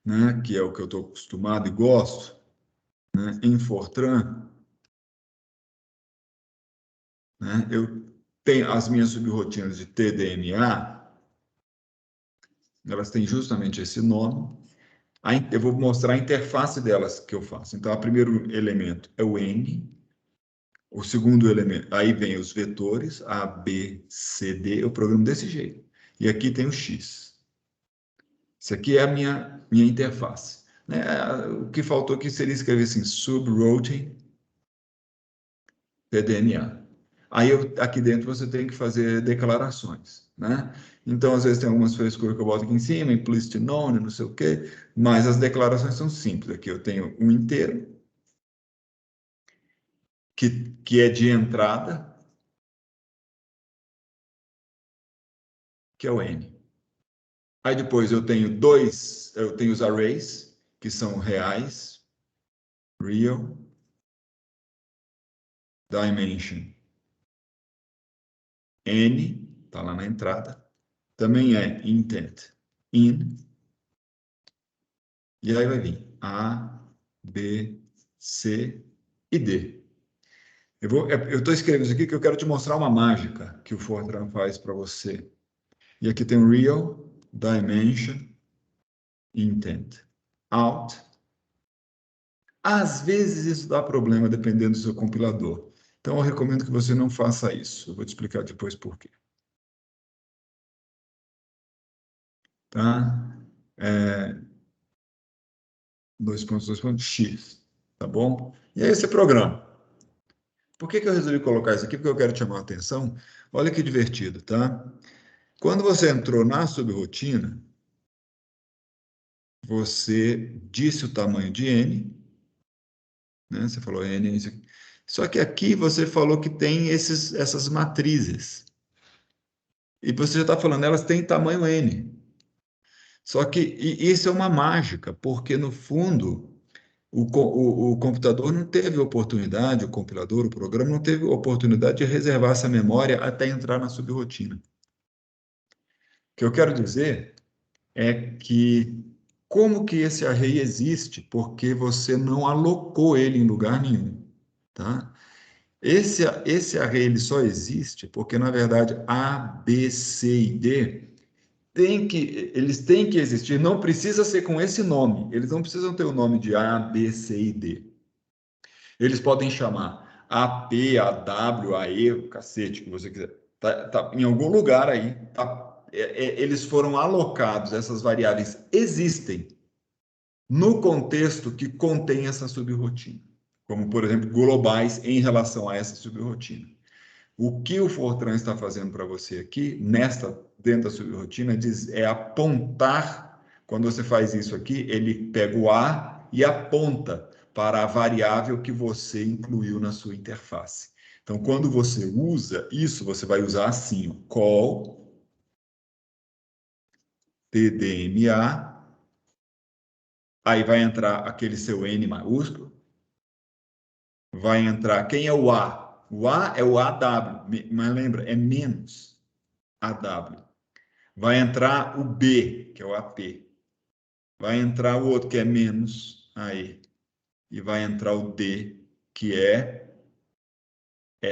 né, que é o que eu estou acostumado e gosto, né, em Fortran, né, eu tenho as minhas subrotinas de TDMA, elas têm justamente esse nome. Eu vou mostrar a interface delas que eu faço. Então, o primeiro elemento é o N, o segundo elemento, aí vem os vetores, A, B, C, D, eu programo desse jeito. E aqui tem o X. Isso aqui é a minha interface. Né? O que faltou aqui seria escrever assim, subroutine TDMA. Aí aqui dentro você tem que fazer declarações, né? Então, às vezes tem algumas frescuras que eu boto aqui em cima, implicit known, não sei o quê, mas as declarações são simples. Aqui eu tenho um inteiro, que é de entrada, que é o N. Aí depois eu tenho os arrays, que são reais, real, dimension, N, está lá na entrada, também é intent, in, e aí vai vir A, B, C e D. Eu estou escrevendo isso aqui que eu quero te mostrar uma mágica que o Fortran faz para você. E aqui tem real, dimension, intent, out. Às vezes isso dá problema dependendo do seu compilador. Então eu recomendo que você não faça isso. Eu vou te explicar depois por quê. Tá? É, dois pontos, X. Tá bom? E aí você programa. Por que eu resolvi colocar isso aqui? Porque eu quero te chamar a atenção. Olha que divertido, tá? Quando você entrou na subrotina, você disse o tamanho de N, né? Você falou N, isso aqui. Só que aqui você falou que tem essas matrizes. E você já está falando, elas têm tamanho N. Só que isso é uma mágica, porque no fundo o computador não teve oportunidade, o compilador, o programa não teve oportunidade de reservar essa memória até entrar na subrotina. O que eu quero dizer é que como que esse array existe? Porque você não alocou ele em lugar nenhum, tá? Esse array ele só existe porque, na verdade, A, B, C e D eles têm que existir, não precisa ser com esse nome, eles não precisam ter o nome de A, B, C e D. Eles podem chamar AP, AW, AE, o cacete que você quiser. Tá em algum lugar aí, eles foram alocados, essas variáveis existem no contexto que contém essa subrotina, como, por exemplo, globais em relação a essa subrotina. O que o Fortran está fazendo para você aqui, dentro da subrotina, é apontar, quando você faz isso aqui, ele pega o A e aponta para a variável que você incluiu na sua interface. Então, quando você usa isso, você vai usar assim, call TDMA, aí vai entrar aquele seu N maiúsculo, vai entrar, quem é o A? O A é o AW, mas lembra, é menos AW. Vai entrar o B, que é o AP. Vai entrar o outro, que é menos AE. E vai entrar o D, que é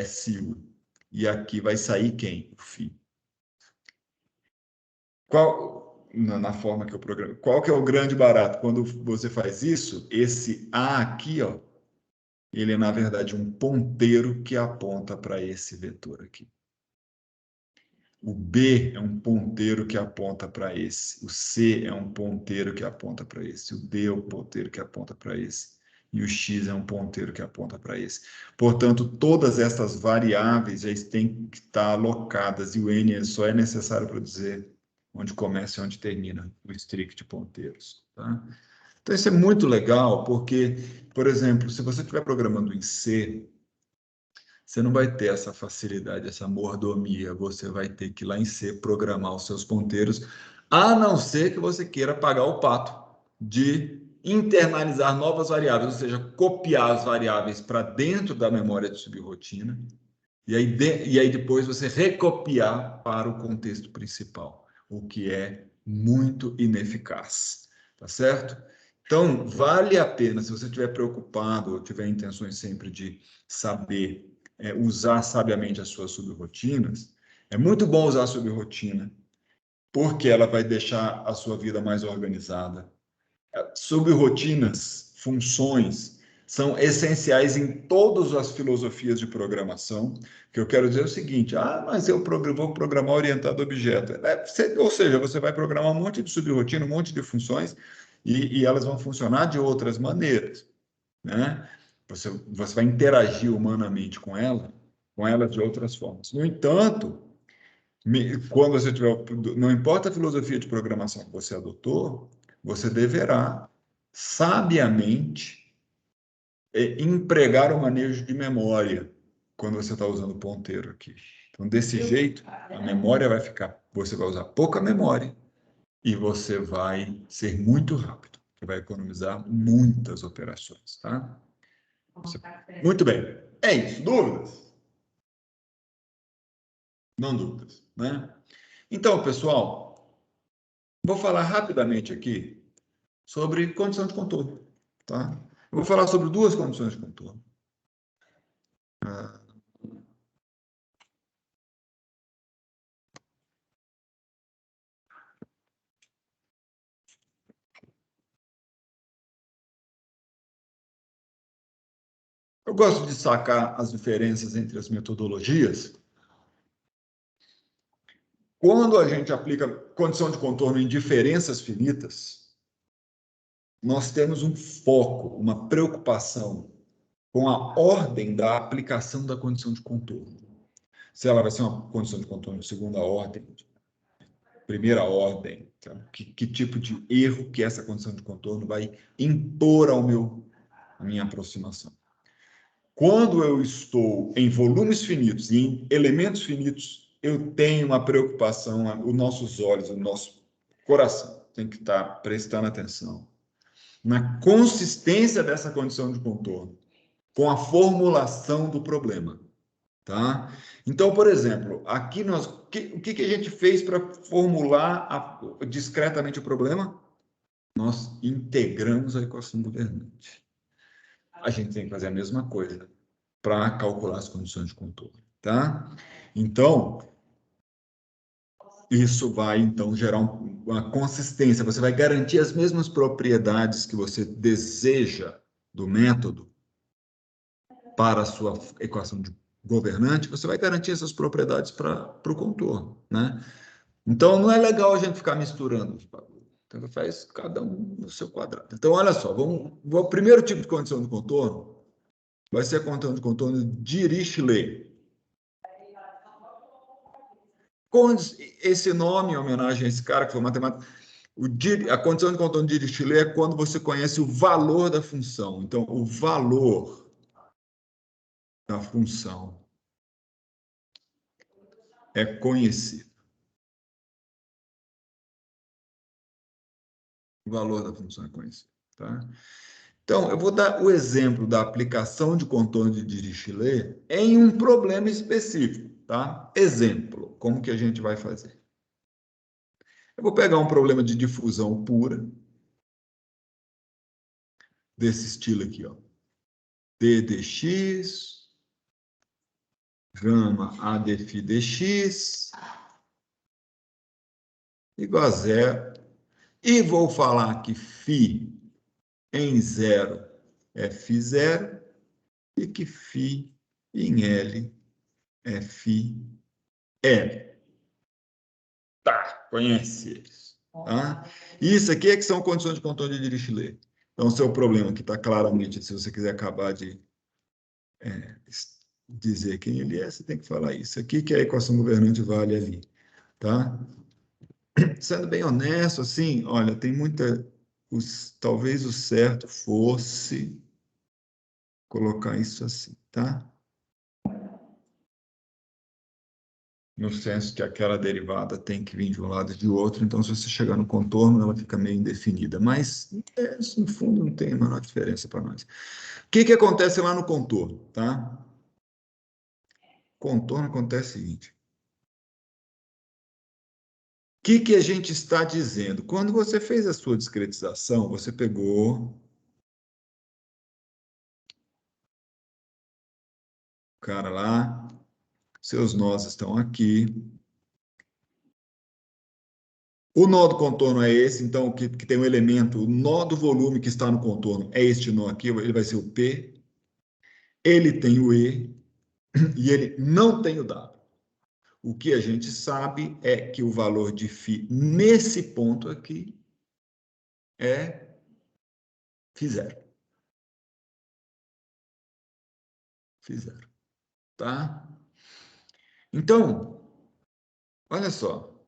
SU. E aqui vai sair quem? O FI. Na forma que eu programo. Qual que é o grande barato? Quando você faz isso, esse A aqui, ó, ele é, na verdade, um ponteiro que aponta para esse vetor aqui. O B é um ponteiro que aponta para esse. O C é um ponteiro que aponta para esse. O D é um ponteiro que aponta para esse. E o X é um ponteiro que aponta para esse. Portanto, todas essas variáveis já têm que estar alocadas. E o N só é necessário para dizer onde começa e onde termina o strict de ponteiros. Tá? Então, isso é muito legal, porque, por exemplo, se você estiver programando em C, você não vai ter essa facilidade, essa mordomia. Você vai ter que ir lá em C programar os seus ponteiros, a não ser que você queira pagar o pato de internalizar novas variáveis, ou seja, copiar as variáveis para dentro da memória de subrrotina, e aí depois você recopiar para o contexto principal, o que é muito ineficaz, tá certo? Então, vale a pena, se você estiver preocupado ou tiver intenções sempre de saber usar sabiamente as suas subrrotinas, é muito bom usar a subrrotina, porque ela vai deixar a sua vida mais organizada. Subrrotinas, funções, são essenciais em todas as filosofias de programação, que eu quero dizer o seguinte, mas eu vou programar orientado a objeto. Ou seja, você vai programar um monte de subrrotina, um monte de funções, e elas vão funcionar de outras maneiras, né? Você vai interagir humanamente com elas de outras formas. No entanto, quando você tiver, não importa a filosofia de programação que você adotou, você deverá sabiamente empregar o manejo de memória quando você está usando o ponteiro aqui. Então, desse jeito, a memória vai ficar, você vai usar pouca memória e você vai ser muito rápido, que vai economizar muitas operações, tá? Muito bem. É isso. Dúvidas? Não dúvidas, né? Então, pessoal, vou falar rapidamente aqui sobre condição de contorno, tá? Eu vou falar sobre duas condições de contorno. Eu gosto de destacar as diferenças entre as metodologias. Quando a gente aplica condição de contorno em diferenças finitas, nós temos um foco, uma preocupação com a ordem da aplicação da condição de contorno. Se ela vai ser uma condição de contorno de segunda ordem, primeira ordem, então, que tipo de erro que essa condição de contorno vai impor à minha aproximação. Quando eu estou em volumes finitos e em elementos finitos, eu tenho uma preocupação, os nossos olhos, o nosso coração tem que estar prestando atenção na consistência dessa condição de contorno com a formulação do problema, tá? Então, por exemplo, aqui o que a gente fez para formular discretamente o problema? Nós integramos a equação governante. A gente tem que fazer a mesma coisa para calcular as condições de contorno, tá? Então, isso vai, então, gerar uma consistência. Você vai garantir as mesmas propriedades que você deseja do método para a sua equação de governante, você vai garantir essas propriedades para o contorno, né? Então, não é legal a gente ficar misturando os bagulhos. Então, faz cada um no seu quadrado. Então, olha só, o primeiro tipo de condição de contorno vai ser a condição de contorno de Dirichlet. Com esse nome, em homenagem a esse cara que foi matemático, a condição de contorno de Dirichlet é quando você conhece o valor da função. Então, o valor da função é conhecido. O valor da função é conhecido, tá? Então, eu vou dar o exemplo da aplicação de contorno de Dirichlet em um problema específico, tá? Exemplo, como que a gente vai fazer? Eu vou pegar um problema de difusão pura, desse estilo aqui, ó. D dx, gama A dφ dx, igual a zero. E vou falar que φ em zero é φ0 e que φ em L é φL. Tá, conhece eles. Tá? Isso aqui é que são condições de contorno de Dirichlet. Então, o seu problema que está claramente, se você quiser acabar de dizer quem ele é, você tem que falar isso aqui, que a equação governante vale ali. Tá? Sendo bem honesto, assim, olha, tem muita... talvez o certo fosse colocar isso assim, tá? No senso que aquela derivada tem que vir de um lado e de outro, então se você chegar no contorno, ela fica meio indefinida. Mas, isso, no fundo, não tem a menor diferença para nós. O que acontece lá no contorno, tá? Contorno acontece o seguinte. O que a gente está dizendo? Quando você fez a sua discretização, você pegou o cara lá, seus nós estão aqui. O nó do contorno é esse, então, que tem um elemento, o nó do volume que está no contorno é este nó aqui, ele vai ser o P. Ele tem o E e ele não tem o W. O que a gente sabe é que o valor de φ nesse ponto aqui é φ0. φ0, tá? Então, olha só.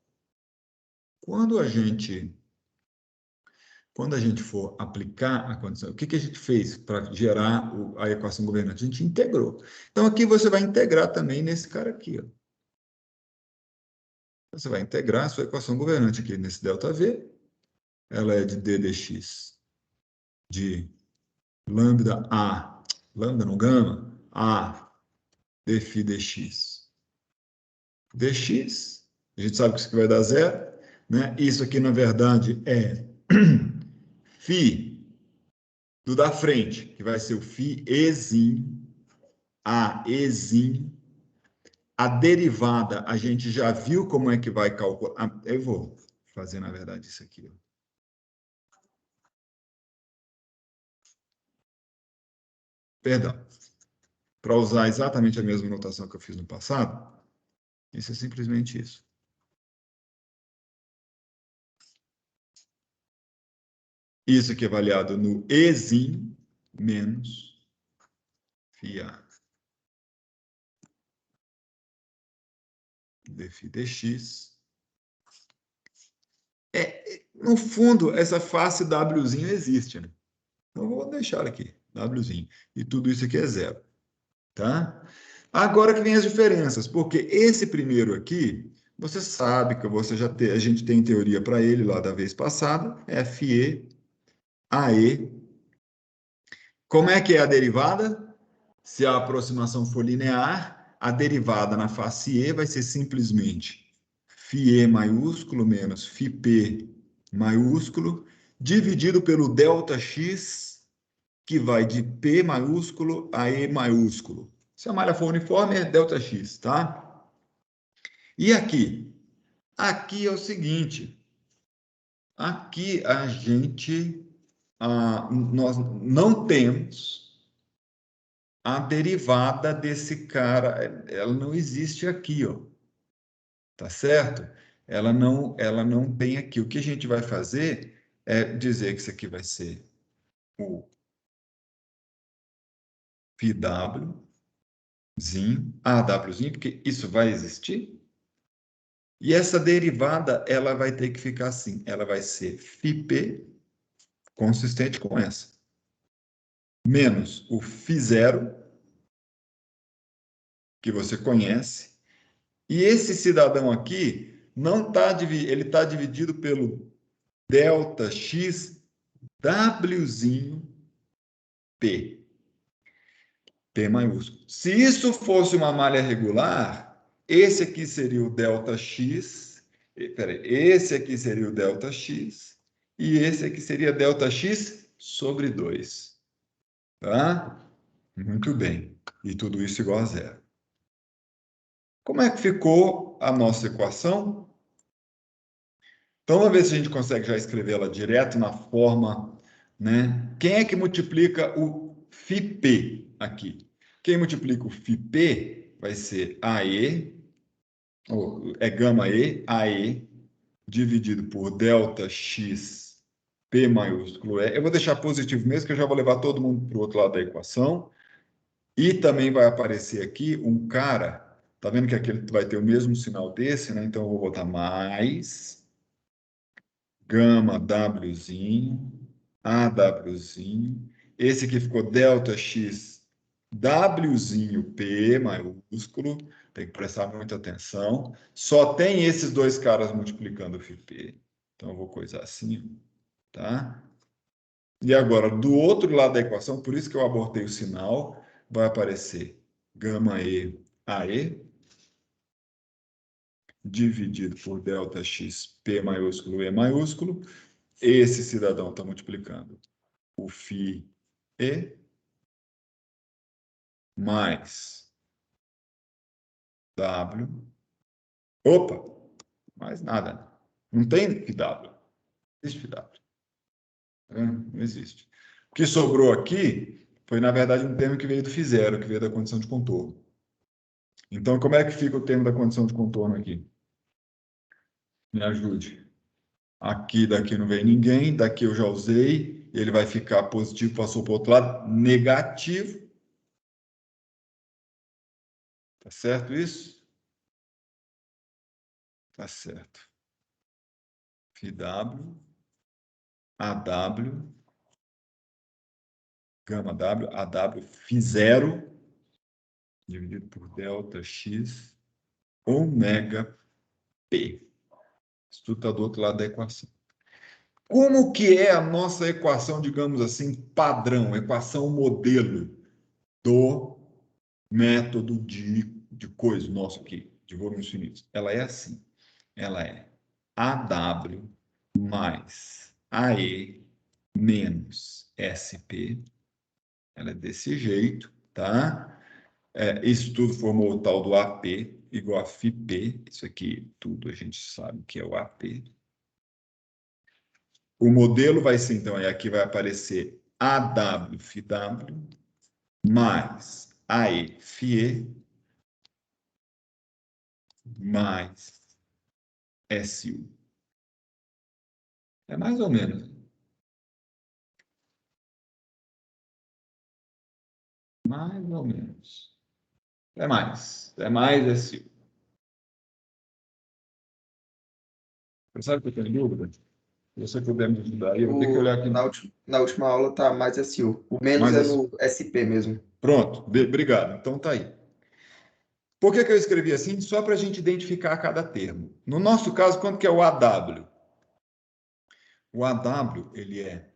Quando a gente for aplicar a condição, o que a gente fez para gerar a equação governante? A gente integrou. Então, aqui você vai integrar também nesse cara aqui. Ó. Você vai integrar a sua equação governante aqui nesse ΔV. Ela é de d dx de lambda A, lambda no gama, A dφ dx. dx, a gente sabe que isso aqui vai dar zero. Né? Isso aqui, na verdade, é φ do da frente, que vai ser o φ ezinho, a ezinho. A derivada, a gente já viu como é que vai calcular. Eu vou fazer, na verdade, isso aqui. Perdão. Para usar exatamente a mesma notação que eu fiz no passado, isso é simplesmente isso. Isso aqui é avaliado no Ezinho menos φA dφ dx. No fundo, essa face Wzinho existe, né? Então, vou deixar aqui, Wzinho. E tudo isso aqui é zero. Tá? Agora que vem as diferenças, porque esse primeiro aqui, você sabe que a gente tem teoria para ele lá da vez passada, FE, AE. Como é que é a derivada? Se a aproximação for linear, a derivada na face E vai ser simplesmente φE maiúsculo menos φP maiúsculo, dividido pelo ΔX, que vai de P maiúsculo a E maiúsculo. Se a malha for uniforme, é ΔX, tá? E aqui? Aqui é o seguinte. Aqui nós não temos a derivada desse cara. Ela não existe aqui, ó. Tá certo? Ela não tem aqui. O que a gente vai fazer é dizer que isso aqui vai ser o PWzinho, AWzinho, porque isso vai existir. E essa derivada, ela vai ter que ficar assim. Ela vai ser φP, consistente com essa, menos o φ0, que você conhece. E esse cidadão aqui, não tá, ele está dividido pelo ΔX Wzinho P. P maiúsculo. Se isso fosse uma malha regular, esse aqui seria o ΔX. Peraí, esse aqui seria o ΔX. E esse aqui seria ΔX sobre 2. Tá? Muito bem. E tudo isso igual a zero. Como é que ficou a nossa equação? Então, vamos ver se a gente consegue já escrevê-la direto na forma, né? Quem é que multiplica o φP aqui? Quem multiplica o φP vai ser AE, ou é gama E, AE, dividido por delta x P maiúsculo E. Eu vou deixar positivo mesmo, que eu já vou levar todo mundo para o outro lado da equação. E também vai aparecer aqui um cara, tá vendo que aquele vai ter o mesmo sinal desse, né? Então eu vou botar mais gama Wzinho, AWzinho. Esse aqui ficou delta X Wzinho P maiúsculo. Tem que prestar muita atenção. Só tem esses dois caras multiplicando o φP. Então eu vou coisar assim, tá? E agora, do outro lado da equação, por isso que eu abortei o sinal, vai aparecer gama E AE dividido por delta X P maiúsculo E maiúsculo. Esse cidadão está multiplicando o φ E mais W. Opa, mais nada. Não tem φW. Não existe φW. Não existe. O que sobrou aqui foi, na verdade, um termo que veio do φ0, que veio da condição de contorno. Então, como é que fica o termo da condição de contorno aqui? Me ajude. Aqui, daqui não vem ninguém, daqui eu já usei, ele vai ficar positivo, passou para o outro lado, negativo. Tá certo isso? Tá certo. FW, AW, gama W, AW, Φ0, dividido por delta X, ômega P. Isso tudo está do outro lado da equação. Como que é a nossa equação, digamos assim, padrão, equação modelo do método de coisa nosso aqui, de volumes finitos? Ela é assim. Ela é AW mais AE menos SP. Ela é desse jeito, tá? Isso tudo formou o tal do AP, igual a FIP. Isso aqui tudo a gente sabe que é o AP. O modelo vai ser, então, aqui vai aparecer AW, FW, mais AE, FIE, mais SU. É mais ou menos. Mais ou menos. É mais. É mais SU. Você sabe que eu tenho dúvida? Se você puder me ajudar aí, eu vou ter que olhar aqui. Na última aula tá mais SU. O menos Mais é SU. no SP mesmo. Pronto, obrigado. Então tá aí. Por que que eu escrevi assim? Só para a gente identificar cada termo. No nosso caso, quanto que é o AW? O AW, ele é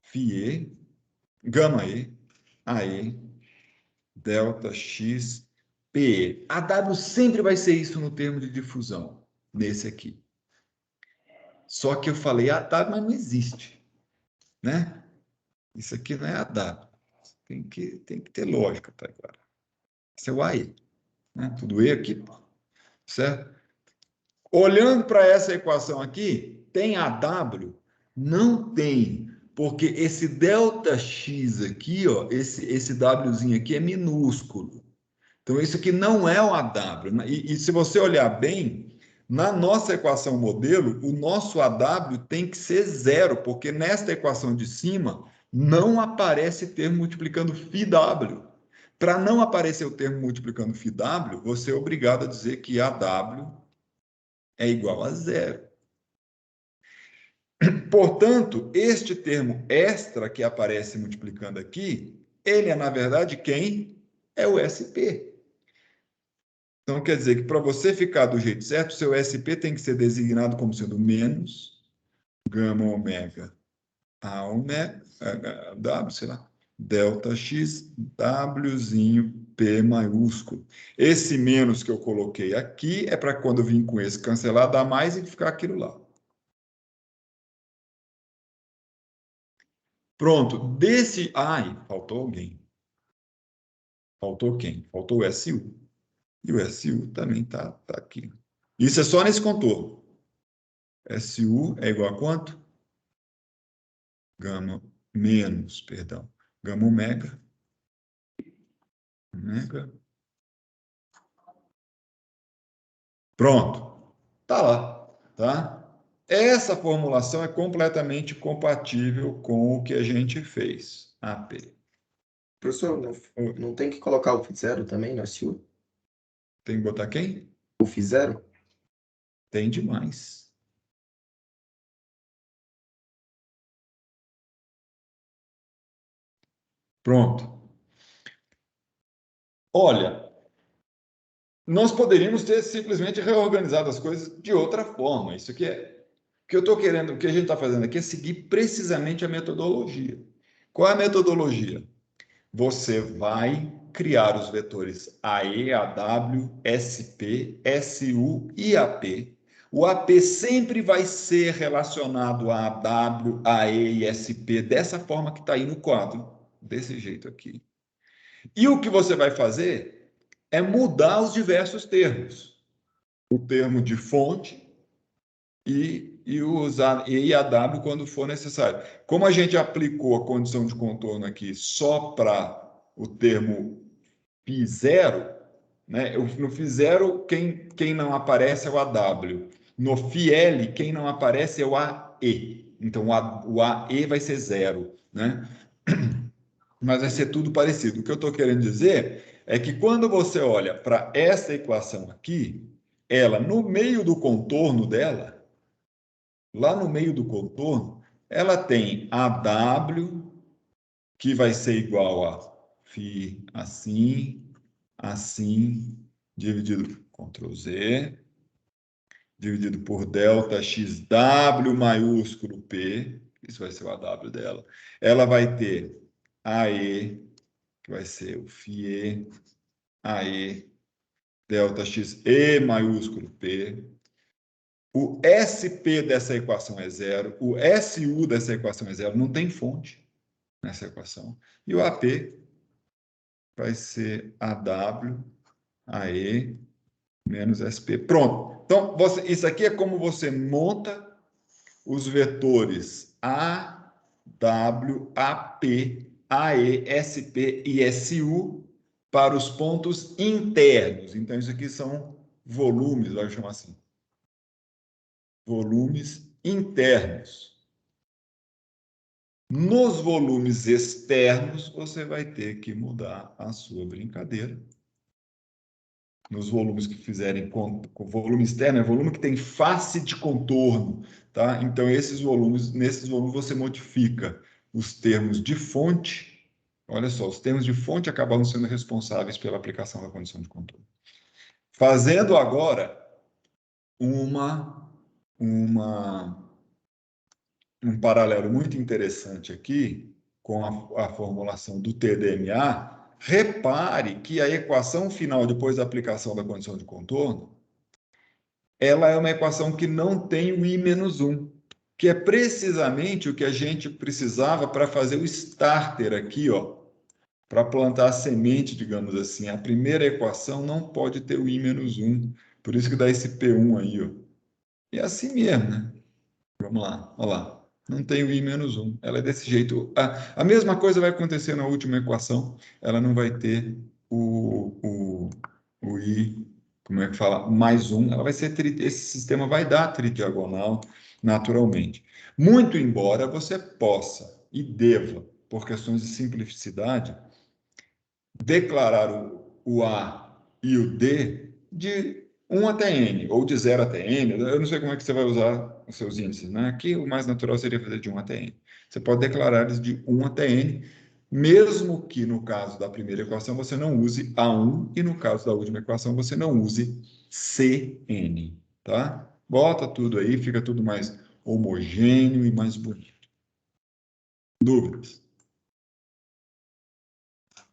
φE, gama E, AE, delta X, PE. AW sempre vai ser isso no termo de difusão, nesse aqui. Só que eu falei AW, mas não existe, né? Isso aqui não é AW. Tem que ter lógica, tá agora. Isso é o AE, né? Tudo E aqui, certo? Olhando para essa equação aqui, tem AW? Não tem, porque esse ΔX aqui, ó, esse Wzinho aqui é minúsculo. Então, isso aqui não é um AW. E se você olhar bem, na nossa equação modelo, o nosso AW tem que ser zero, porque nesta equação de cima não aparece termo multiplicando φW. Para não aparecer o termo multiplicando φW, você é obrigado a dizer que AW é igual a zero. Portanto, este termo extra que aparece multiplicando aqui, ele é, na verdade, quem? É o SP. Então, quer dizer que para você ficar do jeito certo, seu SP tem que ser designado como sendo menos gama ômega A ômega, W, sei lá, delta X, Wzinho, P maiúsculo. Esse menos que eu coloquei aqui é para quando eu vim com esse cancelar, dar mais e ficar aquilo lá. Pronto, desse. Ai, faltou alguém. Faltou quem? Faltou o SU. E o SU também tá aqui. Isso é só nesse contorno. SU é igual a quanto? Gama menos, perdão. Gama ômega. Ômega. Pronto. Tá lá, tá? essa formulação é completamente compatível com o que a gente fez, AP. Professor, não tem que colocar o F0 também no SU? Tem que botar quem? O F0? Tem demais. Pronto. Olha, nós poderíamos ter simplesmente reorganizado as coisas de outra forma. Isso aqui é o que eu estou querendo, o que a gente está fazendo aqui é seguir precisamente a metodologia. Qual é a metodologia? Você vai criar os vetores AE, AW, SP, SU e AP. O AP sempre vai ser relacionado a AW, AE e SP dessa forma que está aí no quadro, desse jeito aqui. E o que você vai fazer é mudar os diversos termos. O termo de fonte e usar E e AW quando for necessário. Como a gente aplicou a condição de contorno aqui só para o termo φ0, né? No φ0, quem não aparece é o AW. No φL, quem não aparece é o AE. Então, o AE vai ser 0, né? Mas vai ser tudo parecido. O que eu estou querendo dizer é que quando você olha para essa equação aqui, ela, no meio do contorno dela, lá no meio do contorno, ela tem AW, que vai ser igual a φ assim, assim, dividido Ctrl Z, dividido por delta XW maiúsculo P, isso vai ser o AW dela. Ela vai ter AE, que vai ser o φE, AE, delta XE maiúsculo P. O SP dessa equação é zero, o SU dessa equação é zero, não tem fonte nessa equação. E o AP vai ser AW, AE, menos SP. Pronto. Então, isso aqui é como você monta os vetores A, W, AP, AE, SP e SU para os pontos internos. Então, isso aqui são volumes, vamos chamar assim. Volumes internos. Nos volumes externos, você vai ter que mudar a sua brincadeira. Nos volumes que fizerem com volume externo, é volume que tem face de contorno, tá? Então, nesses volumes você modifica os termos de fonte. Olha só, os termos de fonte acabam sendo responsáveis pela aplicação da condição de contorno. Fazendo agora um paralelo muito interessante aqui com a formulação do TDMA, repare que a equação final, depois da aplicação da condição de contorno, ela é uma equação que não tem o i menos 1, que é precisamente o que a gente precisava para fazer o starter aqui, ó, para plantar a semente, digamos assim. A primeira equação não pode ter o i menos 1, por isso que dá esse P1 aí, ó. E é assim mesmo, né? Vamos lá, olha lá. Não tem o i menos 1. Ela é desse jeito. A mesma coisa vai acontecer na última equação. Ela não vai ter o i, como é que fala? Mais 1. Ela vai ser esse sistema vai dar tridiagonal naturalmente. Muito embora você possa e deva, por questões de simplicidade, declarar o A e o D de 1 até N, ou de 0 até N. Eu não sei como é que você vai usar os seus índices, né? Aqui o mais natural seria fazer de 1 até N. Você pode declarar eles de 1 até N, mesmo que no caso da primeira equação você não use A1 e no caso da última equação você não use Cn, tá? Bota tudo aí, fica tudo mais homogêneo e mais bonito. Dúvidas?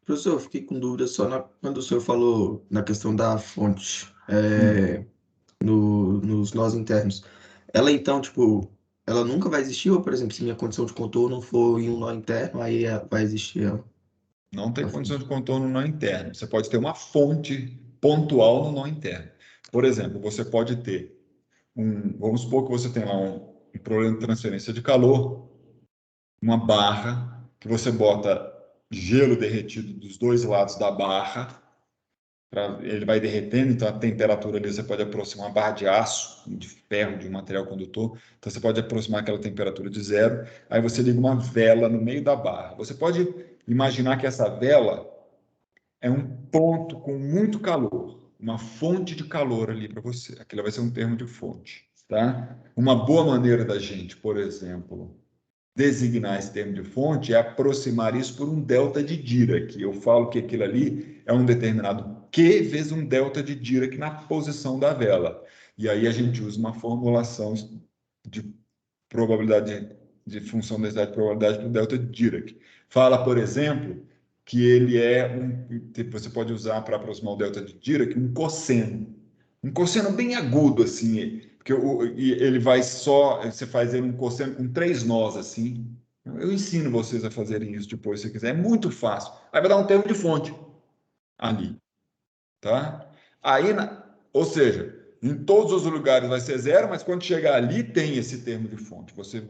Professor, eu fiquei com dúvida só quando o senhor falou na questão da fonte, nos nós internos. Ela então, tipo, ela nunca vai existir, ou, por exemplo, se minha condição de contorno for em um nó interno, aí vai existir Não tem a condição de fonte. contorno no nó interno. Você pode ter uma fonte pontual no nó interno. Por exemplo, você pode ter vamos supor que você tem lá um problema de transferência de calor, uma barra, que você bota gelo derretido dos dois lados da barra, ele vai derretendo, então a temperatura ali você pode aproximar uma barra de aço, de ferro, de um material condutor, então você pode aproximar aquela temperatura de zero, aí você liga uma vela no meio da barra. Você pode imaginar que essa vela é um ponto com muito calor, uma fonte de calor ali para você. Aquilo vai ser um termo de fonte, tá? Uma boa maneira da gente, por exemplo, designar esse termo de fonte é aproximar isso por um delta de Dirac. Eu falo que aquilo ali é um determinado Q vezes um delta de Dirac na posição da vela. E aí a gente usa uma formulação de probabilidade de função da densidade de probabilidade para o delta de Dirac. Fala, por exemplo, que ele é você pode usar para aproximar o delta de Dirac um cosseno. Um cosseno bem agudo, assim, porque ele vai só, você faz ele um cosseno com 3 nós, assim. Eu ensino vocês a fazerem isso depois, se quiser. É muito fácil. Aí vai dar um termo de fonte ali, tá? Aí, ou seja, em todos os lugares vai ser zero, mas quando chegar ali tem esse termo de fonte. Você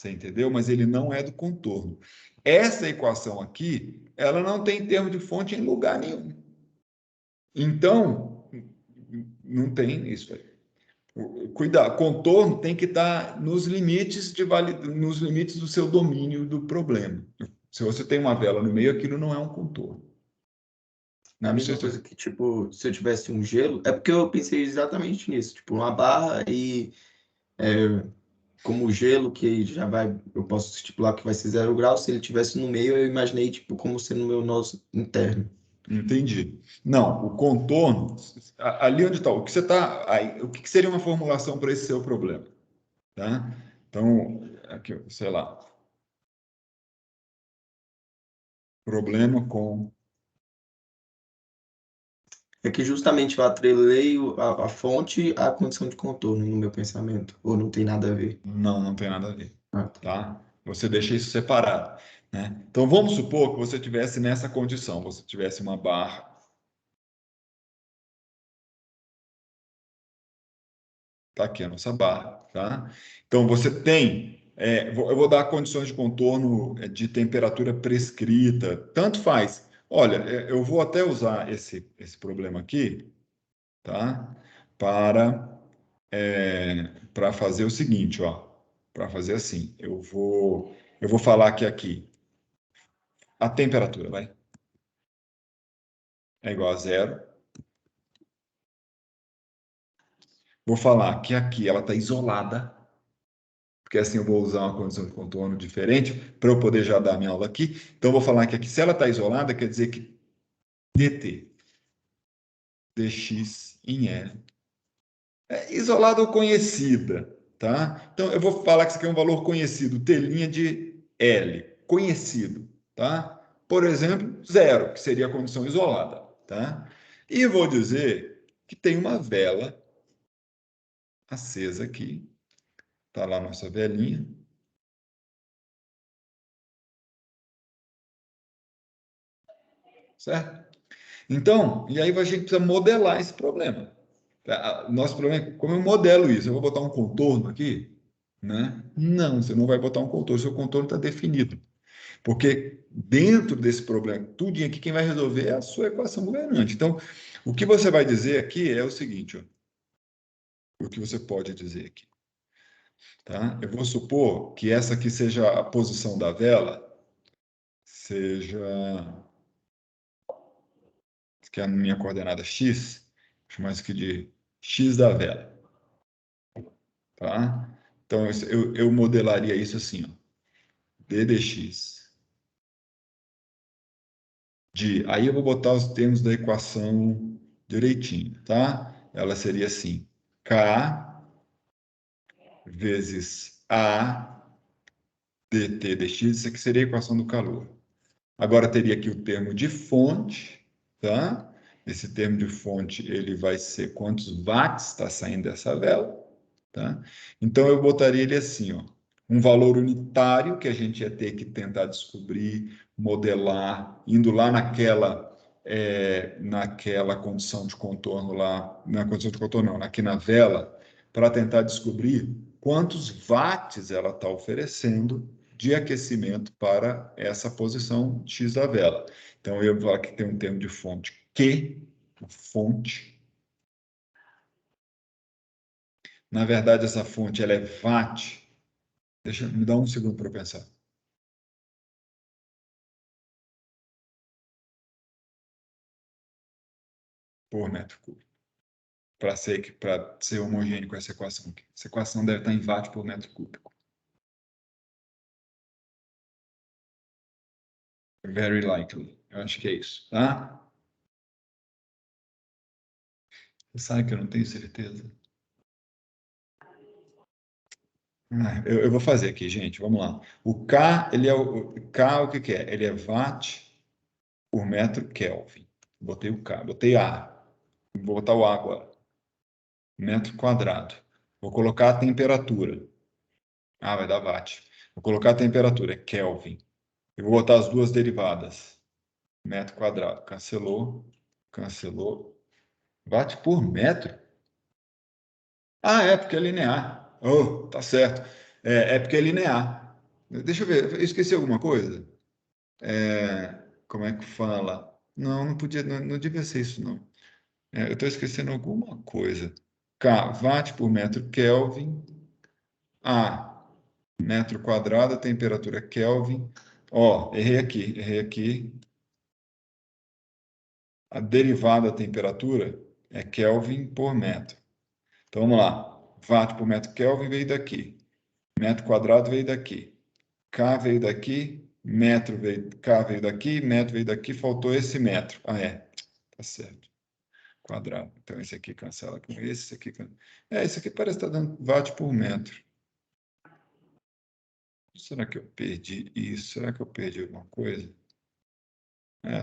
entendeu? Mas ele não é do contorno. Essa equação aqui, ela não tem termo de fonte em lugar nenhum. Então, não tem isso aí. Cuidado, contorno tem que estar nos limites nos limites do seu domínio do problema. Se você tem uma vela no meio, aquilo não é um contorno. É a Não sei mesma se... coisa que, tipo, se eu tivesse um gelo, é porque eu pensei exatamente nisso, tipo, uma barra e como o gelo que já vai, eu posso estipular que vai ser 0 graus, se ele tivesse no meio, eu imaginei, tipo, como sendo o meu nó interno. Entendi. Não, o contorno, ali onde está, o que você está, o que seria uma formulação para esse seu problema, tá? Então, aqui, sei lá, problema com... É que justamente eu atrelei a fonte à condição de contorno no meu pensamento, ou não tem nada a ver? Não, não tem nada a ver, Ah, tá. tá? Você deixa isso separado, né? Então, vamos supor que você tivesse nessa condição, você tivesse uma barra, tá aqui a nossa barra, tá? Então, você tem, eu vou dar condições de contorno de temperatura prescrita, tanto faz. Olha, eu vou até usar esse problema aqui, tá? Para, para fazer o seguinte, ó, para fazer assim, eu vou falar que aqui a temperatura, vai, é igual a zero. Vou falar que aqui ela está isolada, porque assim eu vou usar uma condição de contorno diferente para eu poder já dar minha aula aqui. Então, eu vou falar que aqui, se ela está isolada, quer dizer que dt dx em L é isolada ou conhecida, tá? Então, eu vou falar que isso aqui é um valor conhecido, t' de L, conhecido, tá? Por exemplo, zero, que seria a condição isolada, tá? E vou dizer que tem uma vela acesa aqui, tá lá a nossa velinha, certo? Então, e aí a gente precisa modelar esse problema. Nosso problema é como eu modelo isso. Eu vou botar um contorno aqui? Né? Não, você não vai botar um contorno, seu contorno está definido. Porque dentro desse problema, tudo aqui, quem vai resolver é a sua equação governante. Então, o que você vai dizer aqui é o seguinte, ó, o que você pode dizer aqui. Tá? Eu vou supor que essa aqui seja a posição da vela, seja que é a minha coordenada x, chamar isso aqui de x da vela. Tá? Então, eu modelaria isso assim, ó, d dx aí eu vou botar os termos da equação direitinho, tá? Ela seria assim, k vezes a dt dx, isso aqui seria a equação do calor. Agora teria aqui o termo de fonte, tá? Esse termo de fonte, ele vai ser quantos watts está saindo dessa vela, tá? Então, eu botaria ele assim, ó, um valor unitário que a gente ia ter que tentar descobrir, modelar, indo lá naquela condição de contorno lá, na condição de contorno não, aqui na vela, para tentar descobrir quantos watts ela está oferecendo de aquecimento para essa posição X da vela. Então, eu vou falar que tem um termo de fonte Q, uma fonte. Na verdade, essa fonte ela é watt. Me dá um segundo para eu pensar. Por metro cúbico. Para ser homogêneo com essa equação aqui. Essa equação deve estar em watt por metro cúbico. Very likely. Eu acho que é isso, tá? Você sabe que eu não tenho certeza? Eu vou fazer aqui, gente. Vamos lá. O K, ele é o K, o que que é? Ele é watt por metro Kelvin. Botei o K, botei A. Vou botar o A agora. Metro quadrado. Vou colocar a temperatura. Ah, vai dar watt. Vou colocar a temperatura, é Kelvin. Eu vou botar as duas derivadas. Metro quadrado. Cancelou. Cancelou. Watt por metro? Ah, é porque é linear. Oh, tá certo. É porque é linear. Deixa eu ver, eu esqueci alguma coisa? Como é que fala? Não, não podia, não devia ser isso, não. Eu estou esquecendo alguma coisa. K, watt por metro Kelvin. A, metro quadrado, temperatura Kelvin. Ó, errei aqui, errei aqui. A derivada da temperatura é Kelvin por metro. Então, vamos lá. Watt por metro Kelvin veio daqui. Metro quadrado veio daqui. K veio daqui. Metro veio, K veio daqui. Metro veio daqui. Faltou esse metro. Ah, é. Tá certo. Quadrado. Então, esse aqui cancela com esse aqui. Esse aqui parece estar dando watt por metro. Será que eu perdi isso? Será que eu perdi alguma coisa?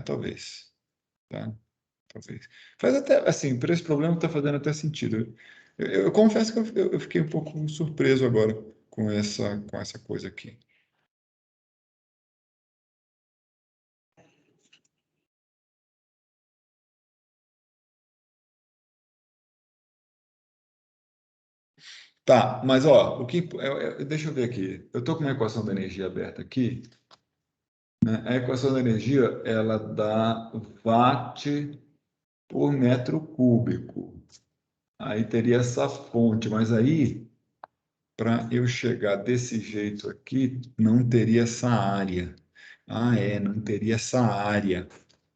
Talvez. Tá? Talvez. Faz até, assim, para esse problema está fazendo até sentido. Eu confesso que eu fiquei um pouco surpreso agora com essa coisa aqui. Tá, mas ó, deixa eu ver aqui. Eu estou com uma equação da energia aberta aqui, né? A equação da energia ela dá watt por metro cúbico. Aí teria essa fonte, mas aí para eu chegar desse jeito aqui, não teria essa área. Ah, não teria essa área.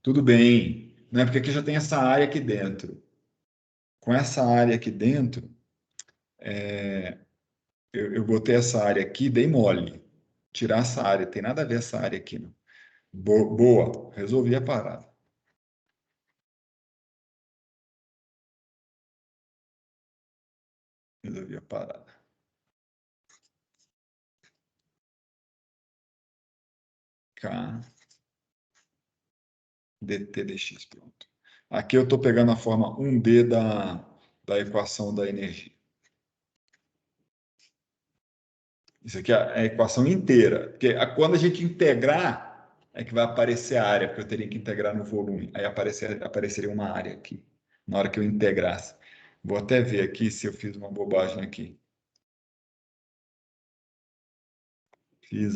Tudo bem, né? Porque aqui já tem essa área aqui dentro. Com essa área aqui dentro, eu botei essa área aqui, dei mole. Tirar essa área, tem nada a ver essa área aqui, não. Boa, resolvi a parada. Resolvi a parada. K dt dx, pronto. Aqui eu estou pegando a forma 1D da equação da energia. Isso aqui é a equação inteira. Porque quando a gente integrar, é que vai aparecer a área, porque eu teria que integrar no volume. Aí apareceria uma área aqui, na hora que eu integrasse. Vou até ver aqui se eu fiz uma bobagem aqui. Fiz.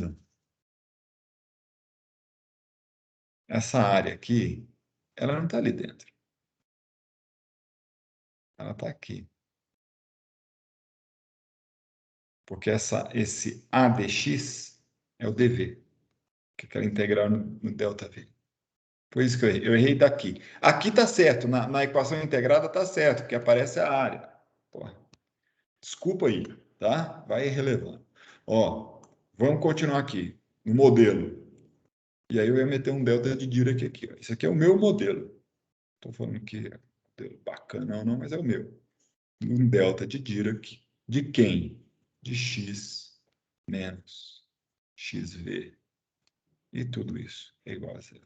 Essa área aqui, ela não está ali dentro. Ela está aqui. Porque esse A dx é o dv, que eu quero integrar no ΔV. Por isso que eu errei. Eu errei daqui. Aqui está certo, na equação integrada está certo, porque aparece a área. Porra. Desculpa aí, tá? Vai relevando. Ó, vamos continuar aqui, no modelo. E aí eu ia meter um delta de Dirac aqui. Ó. Esse aqui é o meu modelo. Estou falando que é um modelo bacana ou não, mas é o meu. Um delta de Dirac de quem? De x menos xv. E tudo isso é igual a zero.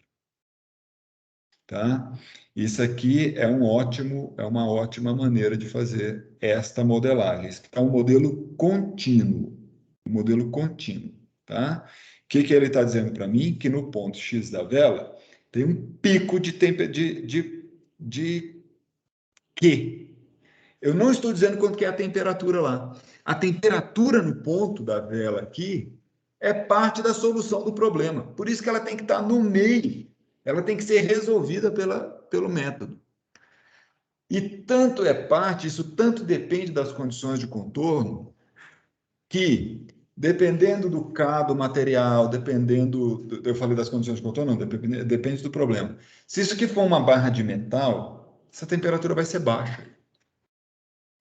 Tá? Isso aqui é uma ótima maneira de fazer esta modelagem. Isso é um modelo contínuo. Um modelo contínuo. Tá? O que ele está dizendo para mim? Que no ponto X da vela tem um pico de Q. Eu não estou dizendo quanto que é a temperatura lá. A temperatura no ponto da vela aqui é parte da solução do problema. Por isso que ela tem que estar no meio. Ela tem que ser resolvida pelo método. E tanto é parte, isso tanto depende das condições de contorno, que, dependendo do material, eu falei das condições de contorno, não, depende do problema. Se isso aqui for uma barra de metal, essa temperatura vai ser baixa,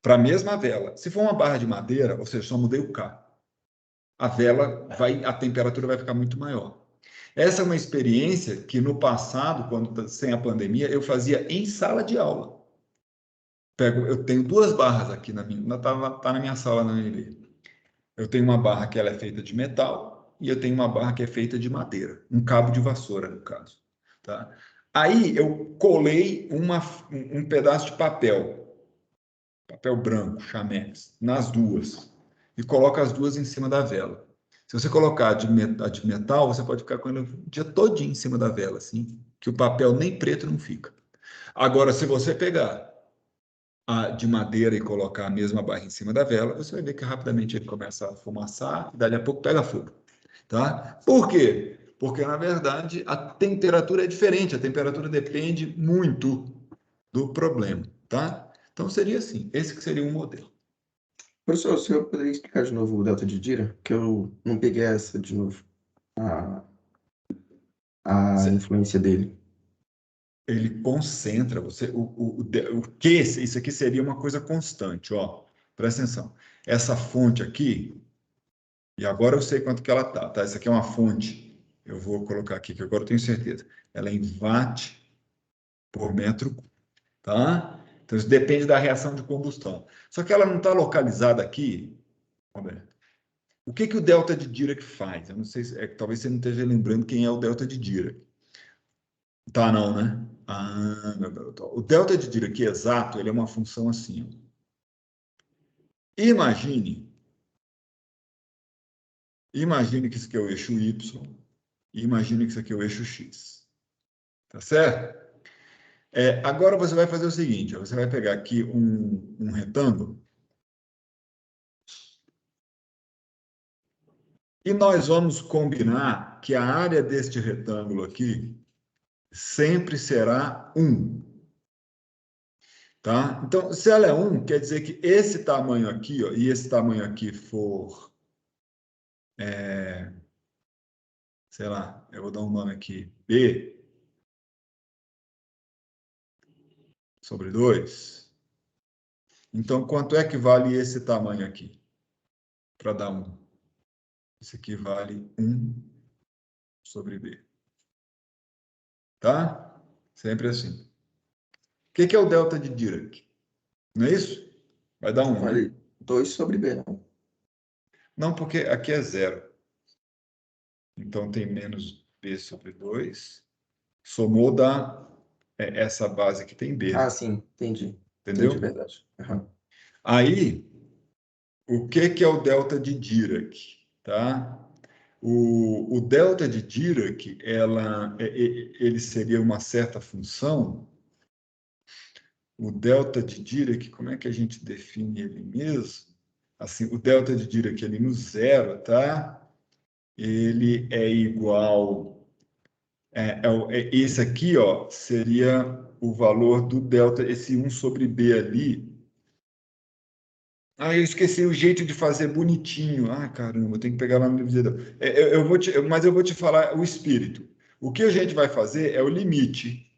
para a mesma vela. Se for uma barra de madeira, ou seja, só mudei o K, a temperatura vai ficar muito maior. Essa é uma experiência que no passado, sem a pandemia, eu fazia em sala de aula. Eu tenho duas barras aqui tá na minha sala na UNB. Eu tenho uma barra que ela é feita de metal e eu tenho uma barra que é feita de madeira, um cabo de vassoura, no caso. Tá? Aí eu colei um pedaço de papel branco, chamex, nas duas, e coloco as duas em cima da vela. Se você colocar a de metal, você pode ficar com ela o dia todinho em cima da vela, assim, que o papel nem preto não fica. Agora, se você pegar a de madeira e colocar a mesma barra em cima da vela, você vai ver que rapidamente ele começa a fumaçar e dali a pouco pega fogo, tá? Por quê? Porque, na verdade, a temperatura é diferente, a temperatura depende muito do problema, tá? Então, seria assim, esse que seria um modelo. Professor, o senhor poderia explicar de novo o delta de Dirac? Que eu não peguei essa de novo. A, a influência dele. Ele concentra você, o que isso aqui seria uma coisa constante, ó. Presta atenção. Essa fonte aqui, e agora eu sei quanto que ela tá? Essa aqui é uma fonte. Eu vou colocar aqui, que agora eu tenho certeza. Ela é em watt por metro cúbico, tá? Então, isso depende da reação de combustão. Só que ela não está localizada aqui, Roberto. O que que o delta de Dirac faz? Eu não sei, talvez você não esteja lembrando quem é o delta de Dirac. Tá, não, né? Ah, meu garoto. O delta de Dirac exato, ele é uma função assim. Ó. Imagine, imagine que isso aqui é o eixo Y e imagine que isso aqui é o eixo X. Tá certo? Agora você vai fazer o seguinte, ó, você vai pegar aqui um retângulo e nós vamos combinar que a área deste retângulo aqui sempre será 1. Tá? Então, se ela é 1, quer dizer que esse tamanho aqui, ó, e esse tamanho aqui for, sei lá, eu vou dar um nome aqui, B sobre 2. Então, quanto é que vale esse tamanho aqui? Para dar 1. Esse aqui vale 1 sobre B. Tá? Sempre assim. O que é o delta de Dirac? Não é isso? Vai dar 1, né? Vale 2 sobre B, não. Não, porque aqui é 0. Então, tem menos B sobre 2. Somou dá essa base que tem Ah, B. sim, entendi. Entendi, Entendeu? verdade. Aham. Aí, o que é o delta de Dirac? Tá? O delta de Dirac, ele seria uma certa função. O delta de Dirac, como é que a gente define ele mesmo? Assim, o delta de Dirac ali no zero, tá? Ele é igual. Esse aqui, ó, seria o valor do delta, esse 1 sobre B ali. Ah, eu esqueci o jeito de fazer bonitinho. Ah, caramba, eu tenho que pegar lá no livro didático. Mas eu vou te falar o espírito. O que a gente vai fazer é o limite.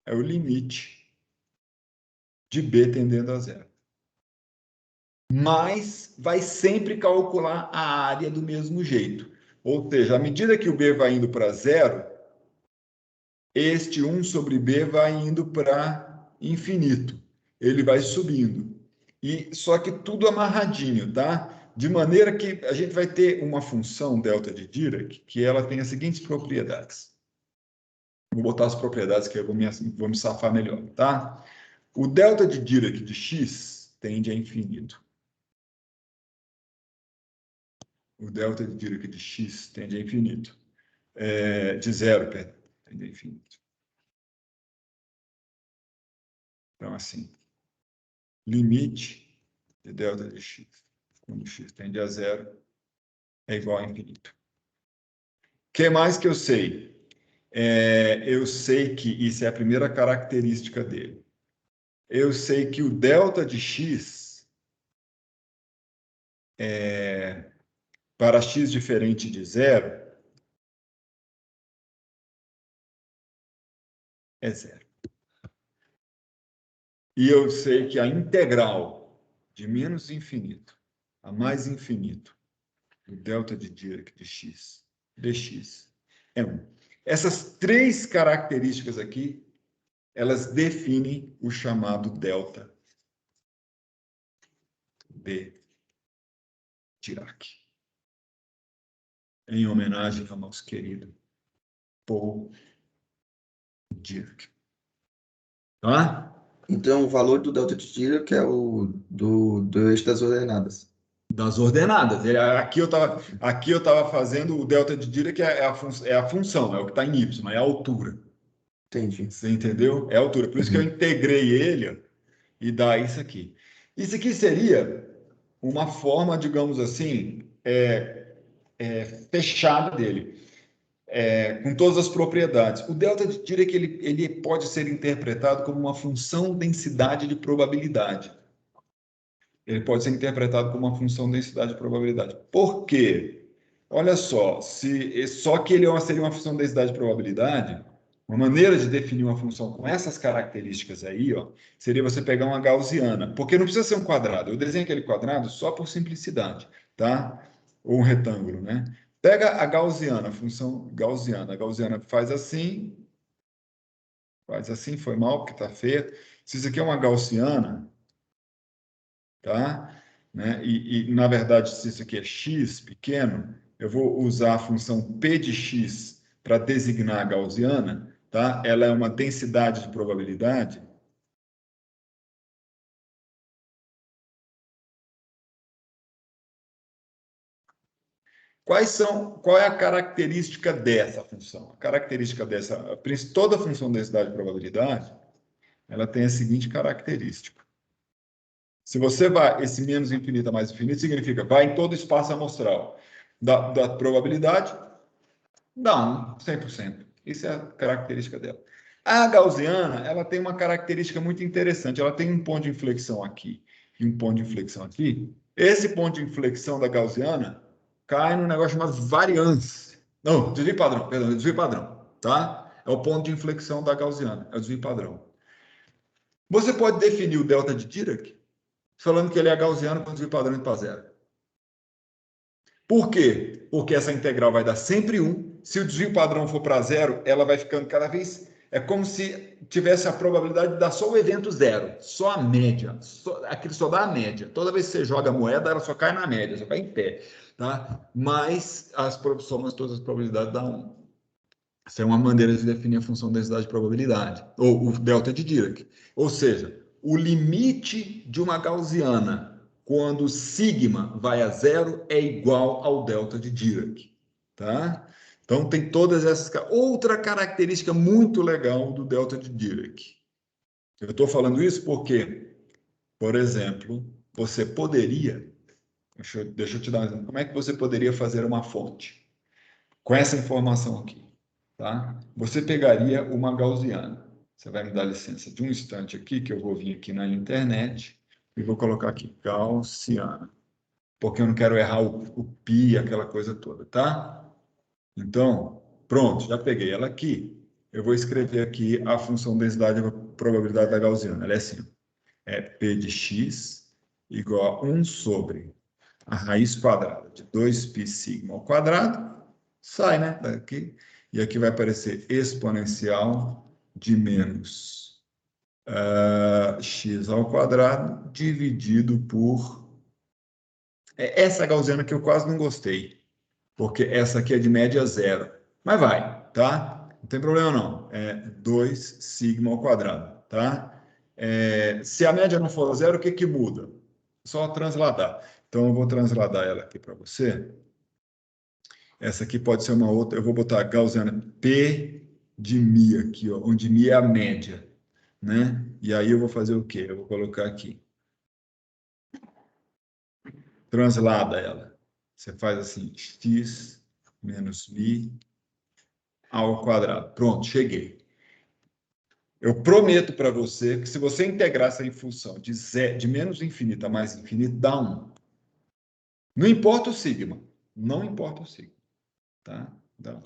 É o limite de B tendendo a zero. Mas vai sempre calcular a área do mesmo jeito. Ou seja, à medida que o B vai indo para zero, este 1 sobre B vai indo para infinito. Ele vai subindo. E só que tudo amarradinho, tá? De maneira que a gente vai ter uma função delta de Dirac que ela tem as seguintes propriedades. Vou botar as propriedades que eu vou me safar melhor, tá? O delta de Dirac de x tende a infinito. O delta de Dirac de x tende a infinito. De zero, perdão, tende a infinito. Então, assim, limite de delta de x, quando x tende a zero, é igual a infinito. O que mais que eu sei? Eu sei que isso é a primeira característica dele. Eu sei que o delta de x para x diferente de zero é zero. E eu sei que a integral de menos infinito a mais infinito do delta de Dirac de x dx é 1. Essas três características aqui, elas definem o chamado delta de Dirac, em homenagem ao nosso querido Paul Dirac. Tá? Então, o valor do delta de Dirac é o do eixo das ordenadas. Das ordenadas. Aqui eu estava fazendo o delta de Dirac, que é a função, é o que está em y, é a altura. Entendi. Você entendeu? É a altura. Por isso que eu integrei ele e dá isso aqui. Isso aqui seria uma forma, digamos assim, fechada dele, com todas as propriedades. O delta de Dirac ele pode ser interpretado como uma função densidade de probabilidade. Ele pode ser interpretado como uma função densidade de probabilidade. Por quê? Olha só, só que ele seria uma função densidade de probabilidade, uma maneira de definir uma função com essas características aí, ó, seria você pegar uma gaussiana, porque não precisa ser um quadrado. Eu desenho aquele quadrado só por simplicidade, tá? Ou um retângulo, né? Pega a gaussiana, a função gaussiana. A gaussiana faz assim, foi mal, porque está feio. Se isso aqui é uma gaussiana, tá? Né? Na verdade, se isso aqui é x pequeno, eu vou usar a função p de x para designar a gaussiana, tá? Ela é uma densidade de probabilidade. Qual é a característica dessa função? A característica toda função de densidade de probabilidade, ela tem a seguinte característica. Se você vai, esse menos infinito a mais infinito, significa vai em todo espaço amostral da probabilidade, dá 100%. Isso é a característica dela. A gaussiana, ela tem uma característica muito interessante. Ela tem um ponto de inflexão aqui e um ponto de inflexão aqui. Esse ponto de inflexão da gaussiana cai num negócio chamado variância. Não, desvio padrão, perdão, desvio padrão, tá? É o ponto de inflexão da gaussiana, é o desvio padrão. Você pode definir o delta de Dirac falando que ele é gaussiano com desvio padrão indo para zero. Por quê? Porque essa integral vai dar sempre 1. Se o desvio padrão for para zero, ela vai ficando cada vez... É como se tivesse a probabilidade de dar só o evento zero, só a média. Aquilo só dá a média. Toda vez que você joga a moeda, ela só cai na média, só cai em pé. Tá? Mas somas todas as probabilidades dá 1. Essa é uma maneira de definir a função de densidade de probabilidade, ou o delta de Dirac. Ou seja, o limite de uma gaussiana quando sigma vai a zero é igual ao delta de Dirac, tá? Então tem todas essas outra característica muito legal do delta de Dirac. Eu estou falando isso porque, por exemplo, você poderia, deixa eu te dar um exemplo, como é que você poderia fazer uma fonte com essa informação aqui, tá? Você pegaria uma gaussiana. Você vai me dar licença de um instante aqui, que eu vou vir aqui na internet e vou colocar aqui gaussiana, porque eu não quero errar o pi, aquela coisa toda, tá? Então, pronto, já peguei ela aqui. Eu vou escrever aqui a função densidade e probabilidade da gaussiana. Ela é assim, é p de x igual a 1 sobre a raiz quadrada de 2π sigma ao quadrado, sai, né, daqui, e aqui vai aparecer exponencial de menos x ao quadrado dividido por... Essa gaussiana que eu quase não gostei, porque essa aqui é de média zero, mas vai, tá? Não tem problema não, é 2 sigma ao quadrado, tá? Se a média não for zero, o que que muda? Só transladar. Então, eu vou transladar ela aqui para você. Essa aqui pode ser uma outra. Eu vou botar gaussiana P de mi aqui, ó, onde mi é a média, né? E aí eu vou fazer o quê? Eu vou colocar aqui. Translada ela. Você faz assim, x menos mi ao quadrado. Pronto, cheguei. Eu prometo para você que se você integrar essa função de menos infinito a mais infinito, dá 1. Não importa o sigma. Não importa o sigma. Tá? Dá 1.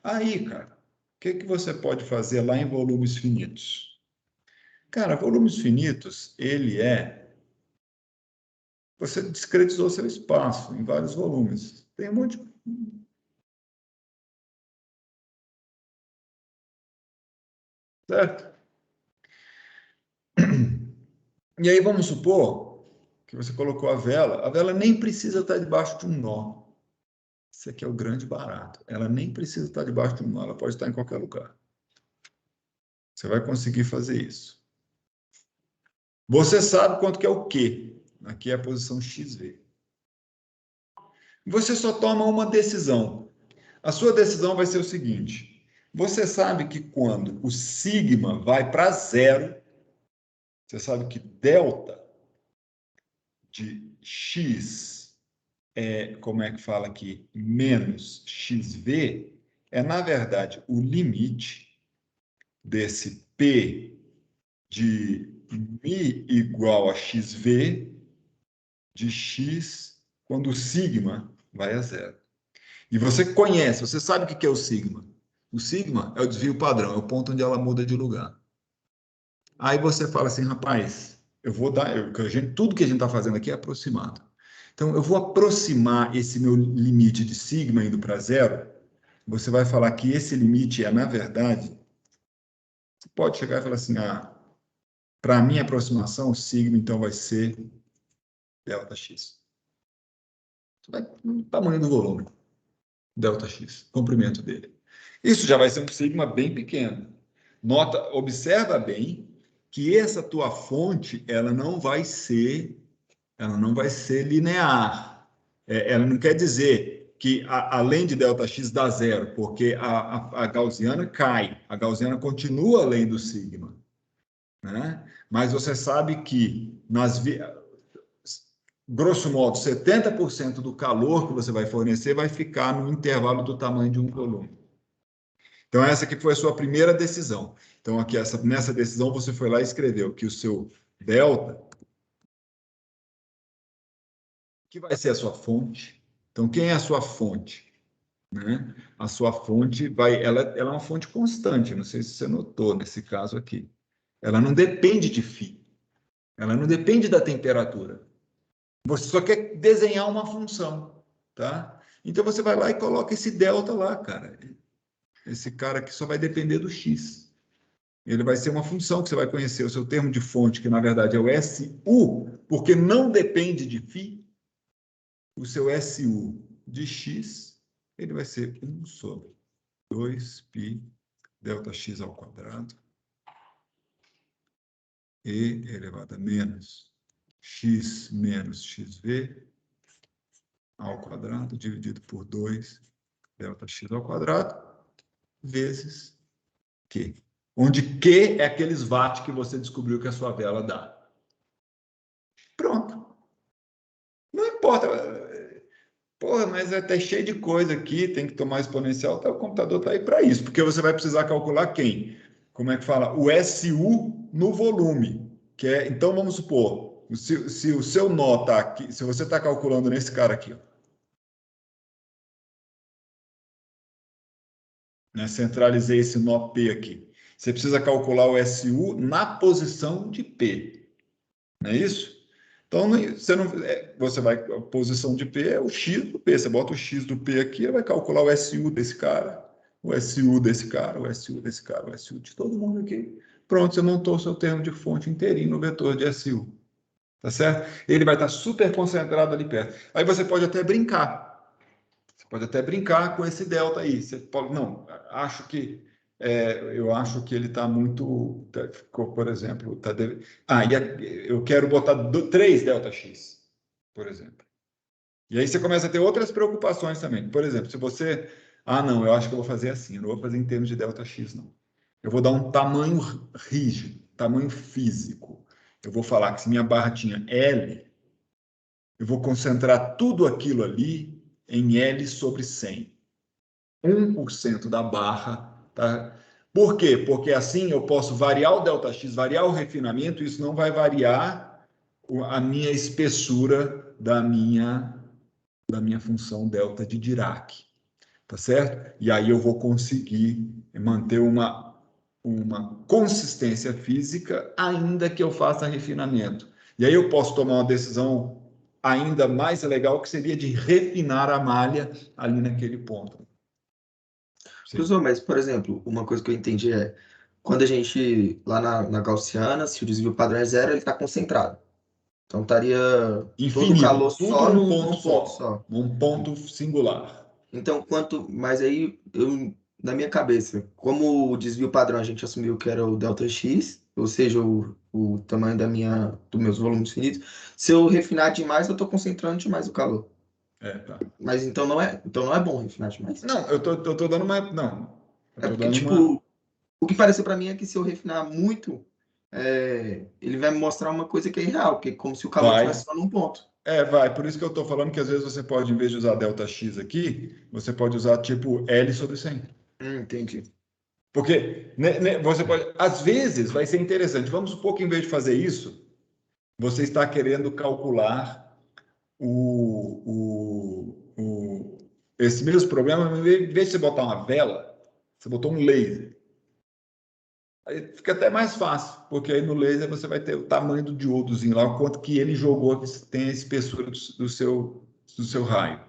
Aí, cara, o que você pode fazer lá em volumes finitos? Cara, volumes finitos, ele é... Você discretizou seu espaço em vários volumes. Tem um monte de... Certo? E aí vamos supor que você colocou a vela nem precisa estar debaixo de um nó. Isso aqui é o grande barato. Ela nem precisa estar debaixo de um nó, ela pode estar em qualquer lugar. Você vai conseguir fazer isso. Você sabe quanto que é o Q. Aqui é a posição XV. Você só toma uma decisão. A sua decisão vai ser o seguinte: você sabe que quando o sigma vai para zero, você sabe que delta de x como é que fala aqui, menos xv, é, na verdade, o limite desse P de μ igual a xv de x quando o sigma vai a zero. E você conhece, você sabe o que é o sigma. O sigma é o desvio padrão, é o ponto onde ela muda de lugar. Aí você fala assim, rapaz, eu vou dar, tudo que a gente está fazendo aqui é aproximado. Então, eu vou aproximar esse meu limite de sigma indo para zero. Você vai falar que esse limite é, na verdade, você pode chegar e falar assim, para a minha aproximação, o sigma, então, vai ser delta x. Vai no tamanho do volume, delta x, comprimento dele. Isso já vai ser um sigma bem pequeno. Nota, observa bem que essa tua fonte, ela não vai ser linear. Ela não quer dizer que além de ΔX dá zero, porque a gaussiana cai, a gaussiana continua além do sigma, né? Mas você sabe que grosso modo, 70% do calor que você vai fornecer vai ficar no intervalo do tamanho de um volume. Então, essa aqui foi a sua primeira decisão. Então, aqui, nessa decisão, você foi lá e escreveu que o seu delta, que vai ser a sua fonte. Então, quem é a sua fonte? Né? A sua fonte ela é uma fonte constante, não sei se você notou nesse caso aqui. Ela não depende de φ, ela não depende da temperatura. Você só quer desenhar uma função, tá? Então, você vai lá e coloca esse delta lá, cara. Esse cara aqui só vai depender do x. Ele vai ser uma função que você vai conhecer, o seu termo de fonte, que na verdade é o SU, porque não depende de φ. O seu SU de x, ele vai ser 1 sobre 2π delta x ao quadrado e elevado a menos x menos xv ao quadrado dividido por 2 delta x ao quadrado vezes Q. Onde Q é aqueles watts que você descobriu que a sua vela dá. Pronto. Não importa. Porra, mas é até cheio de coisa aqui, tem que tomar exponencial, tá, o computador está aí para isso, porque você vai precisar calcular quem? Como é que fala? O SU no volume. Então, vamos supor, se o seu nó está aqui, se você está calculando nesse cara aqui, ó, né, centralizei esse nó P aqui. Você precisa calcular o SU na posição de P, não é isso? Então, você vai, a posição de P é o X do P. Você bota o X do P aqui, vai calcular o SU desse cara, o SU desse cara, o SU desse cara, o SU de todo mundo aqui. Pronto, você montou o seu termo de fonte inteirinho no vetor de SU. Tá certo? Ele vai estar super concentrado ali perto. Aí você pode até brincar. Você pode até brincar com esse delta aí. Você pode, não, eu acho que ele está muito, ficou, por exemplo, eu quero botar 3 ΔX, por exemplo. E aí você começa a ter outras preocupações também. Por exemplo, se você, não, eu acho que eu vou fazer assim, eu não vou fazer em termos de ΔX, não. Eu vou dar um tamanho rígido, tamanho físico. Eu vou falar que se minha barra tinha L, eu vou concentrar tudo aquilo ali em L sobre 100. 1% da barra, tá? Por quê? Porque assim eu posso variar o ΔX, variar o refinamento, isso não vai variar a minha espessura da minha função delta de Dirac, tá certo? E aí eu vou conseguir manter uma consistência física, ainda que eu faça refinamento. E aí eu posso tomar uma decisão ainda mais legal, que seria de refinar a malha ali naquele ponto. Sim. Professor, mas, por exemplo, uma coisa que eu entendi é, quando a gente, lá na gaussiana, se o desvio padrão é zero, ele está concentrado. Então, estaria todo o Infinito, calor tudo só num num ponto ponto só, só. num ponto singular. Então, mas aí, na minha cabeça, como o desvio padrão a gente assumiu que era o ΔX, ou seja, o tamanho dos meus volumes finitos, se eu refinar demais, eu estou concentrando demais o calor. É, tá. Mas então não é bom refinar demais. Não, eu tô dando uma. Não, eu É tô porque, dando uma. tipo, o que pareceu para mim é que se eu refinar muito, ele vai me mostrar uma coisa que é irreal, porque é como se o calor Vai. estivesse só num ponto. Vai. Por isso que eu estou falando que às vezes você pode, em vez de usar ΔX aqui, você pode usar tipo L sobre 100. Entendi. Porque você pode. Às vezes vai ser interessante. Vamos supor que em vez de fazer isso, você está querendo calcular esse mesmo problema, em vez de você botar uma vela, você botou um laser. Aí fica até mais fácil, porque aí no laser você vai ter o tamanho do diodozinho lá, o quanto que ele jogou, que tem a espessura do seu raio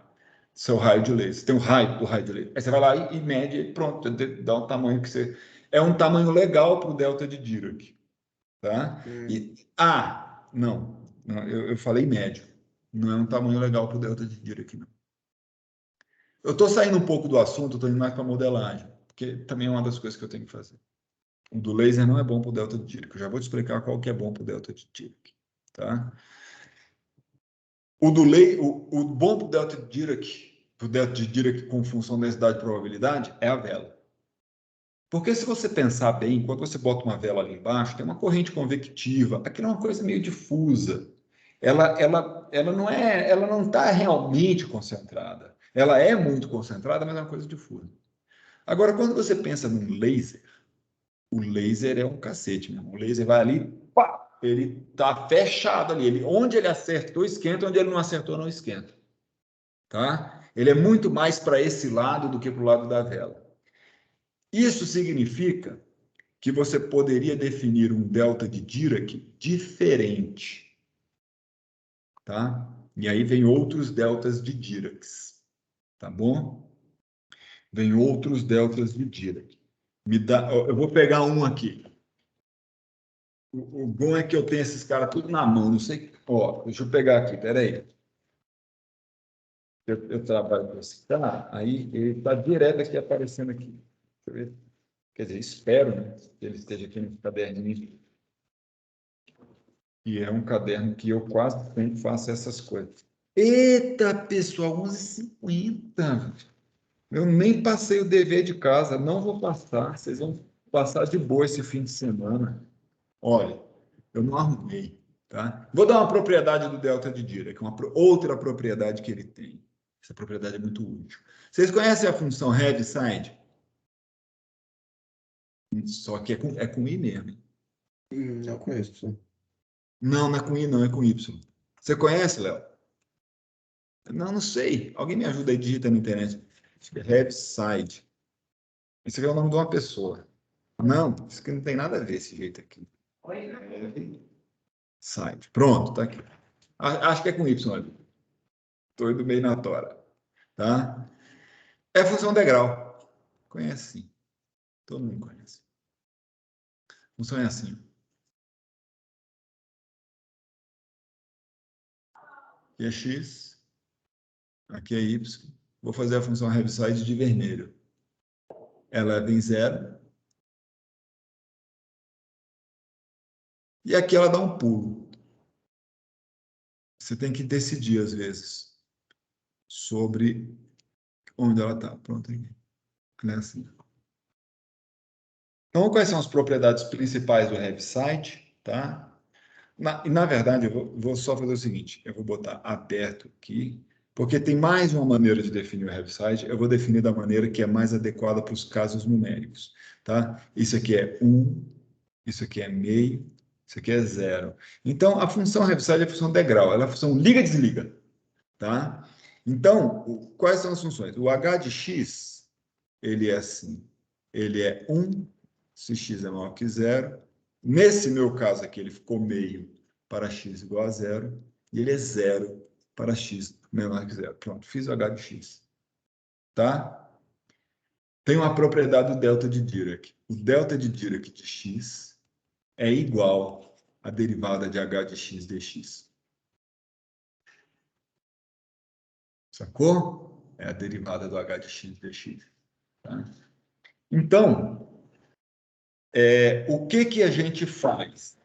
de laser. Você tem o raio do raio de laser. Aí você vai lá e mede, e pronto, dá um tamanho que você. É um tamanho legal para o delta de Dirac, tá? Hum, Não, eu falei médio. Não é um tamanho legal para o delta de Dirac, não. Eu estou saindo um pouco do assunto, estou indo mais para modelagem, porque também é uma das coisas que eu tenho que fazer. O do laser não é bom para o delta de Dirac. Eu já vou te explicar qual que é bom para o delta de Dirac, tá? O bom para o delta de Dirac com função densidade e probabilidade é a vela. Porque se você pensar bem, quando você bota uma vela ali embaixo, tem uma corrente convectiva, aquilo é uma coisa meio difusa. Ela não está realmente concentrada. Ela é muito concentrada, mas é uma coisa difusa. Agora, quando você pensa num laser, o laser é um cacete, meu irmão. O laser vai ali, pá, ele tá fechado ali. Onde ele acertou, esquenta. Onde ele não acertou, não esquenta. Tá? Ele é muito mais para esse lado do que para o lado da vela. Isso significa que você poderia definir um delta de Dirac diferente. Tá? E aí vem outros deltas de Diracs. Tá bom? Vem outros deltas de Dirac. Eu vou pegar um aqui. O bom é que eu tenho esses caras tudo na mão, não sei. Ó, deixa eu pegar aqui, peraí. Eu trabalho com esse cara, aí ele está direto aqui aparecendo aqui. Deixa eu ver. Quer dizer, espero, né, que ele esteja aqui no caderninho. E é um caderno que eu quase sempre faço essas coisas. Eita, pessoal, 11h50. Eu nem passei o dever de casa, não vou passar. Vocês vão passar de boa esse fim de semana. Olha, eu não arrumei, tá? Vou dar uma propriedade do delta de Dirac, outra propriedade que ele tem. Essa propriedade é muito útil. Vocês conhecem a função Heaviside? Só que é com I mesmo. não conheço, professor. Não, não é com I, não, é com Y. Você conhece, Léo? Não, não sei. Alguém me ajuda aí, digita na internet. Heaviside. Esse aqui é o nome de uma pessoa. Não, isso aqui não tem nada a ver esse jeito aqui. Heaviside. Pronto, tá aqui. Acho que é com Y ali. Estou indo meio na tora. Tá? É função degrau. Conhece sim. Todo mundo conhece. Função é assim. Aqui é x, aqui é y. Vou fazer a função Heaviside de vermelho. Ela vem zero. E aqui ela dá um pulo. Você tem que decidir, às vezes, sobre onde ela está. Pronto, aqui. É assim. Então, quais são as propriedades principais do Heaviside? Tá? Na verdade, eu vou só fazer o seguinte: eu vou botar aberto aqui, porque tem mais uma maneira de definir o Heaviside. Eu vou definir da maneira que é mais adequada para os casos numéricos, tá? Isso aqui é 1, isso aqui é meio, isso aqui é 0. Então, a função Heaviside é a função degrau, ela é a função liga-desliga, tá? Então, quais são as funções? O h de x, ele é assim, ele é 1 se x é maior que 0. Nesse meu caso aqui, ele ficou meio para x igual a 0, e ele é 0 para x menor que 0. Pronto, fiz o h de x. Tá? Tem uma propriedade do delta de Dirac. O delta de Dirac de x é igual à derivada de h de x dx. Sacou? É a derivada do h de x dx. Tá? Então, o que a gente faz?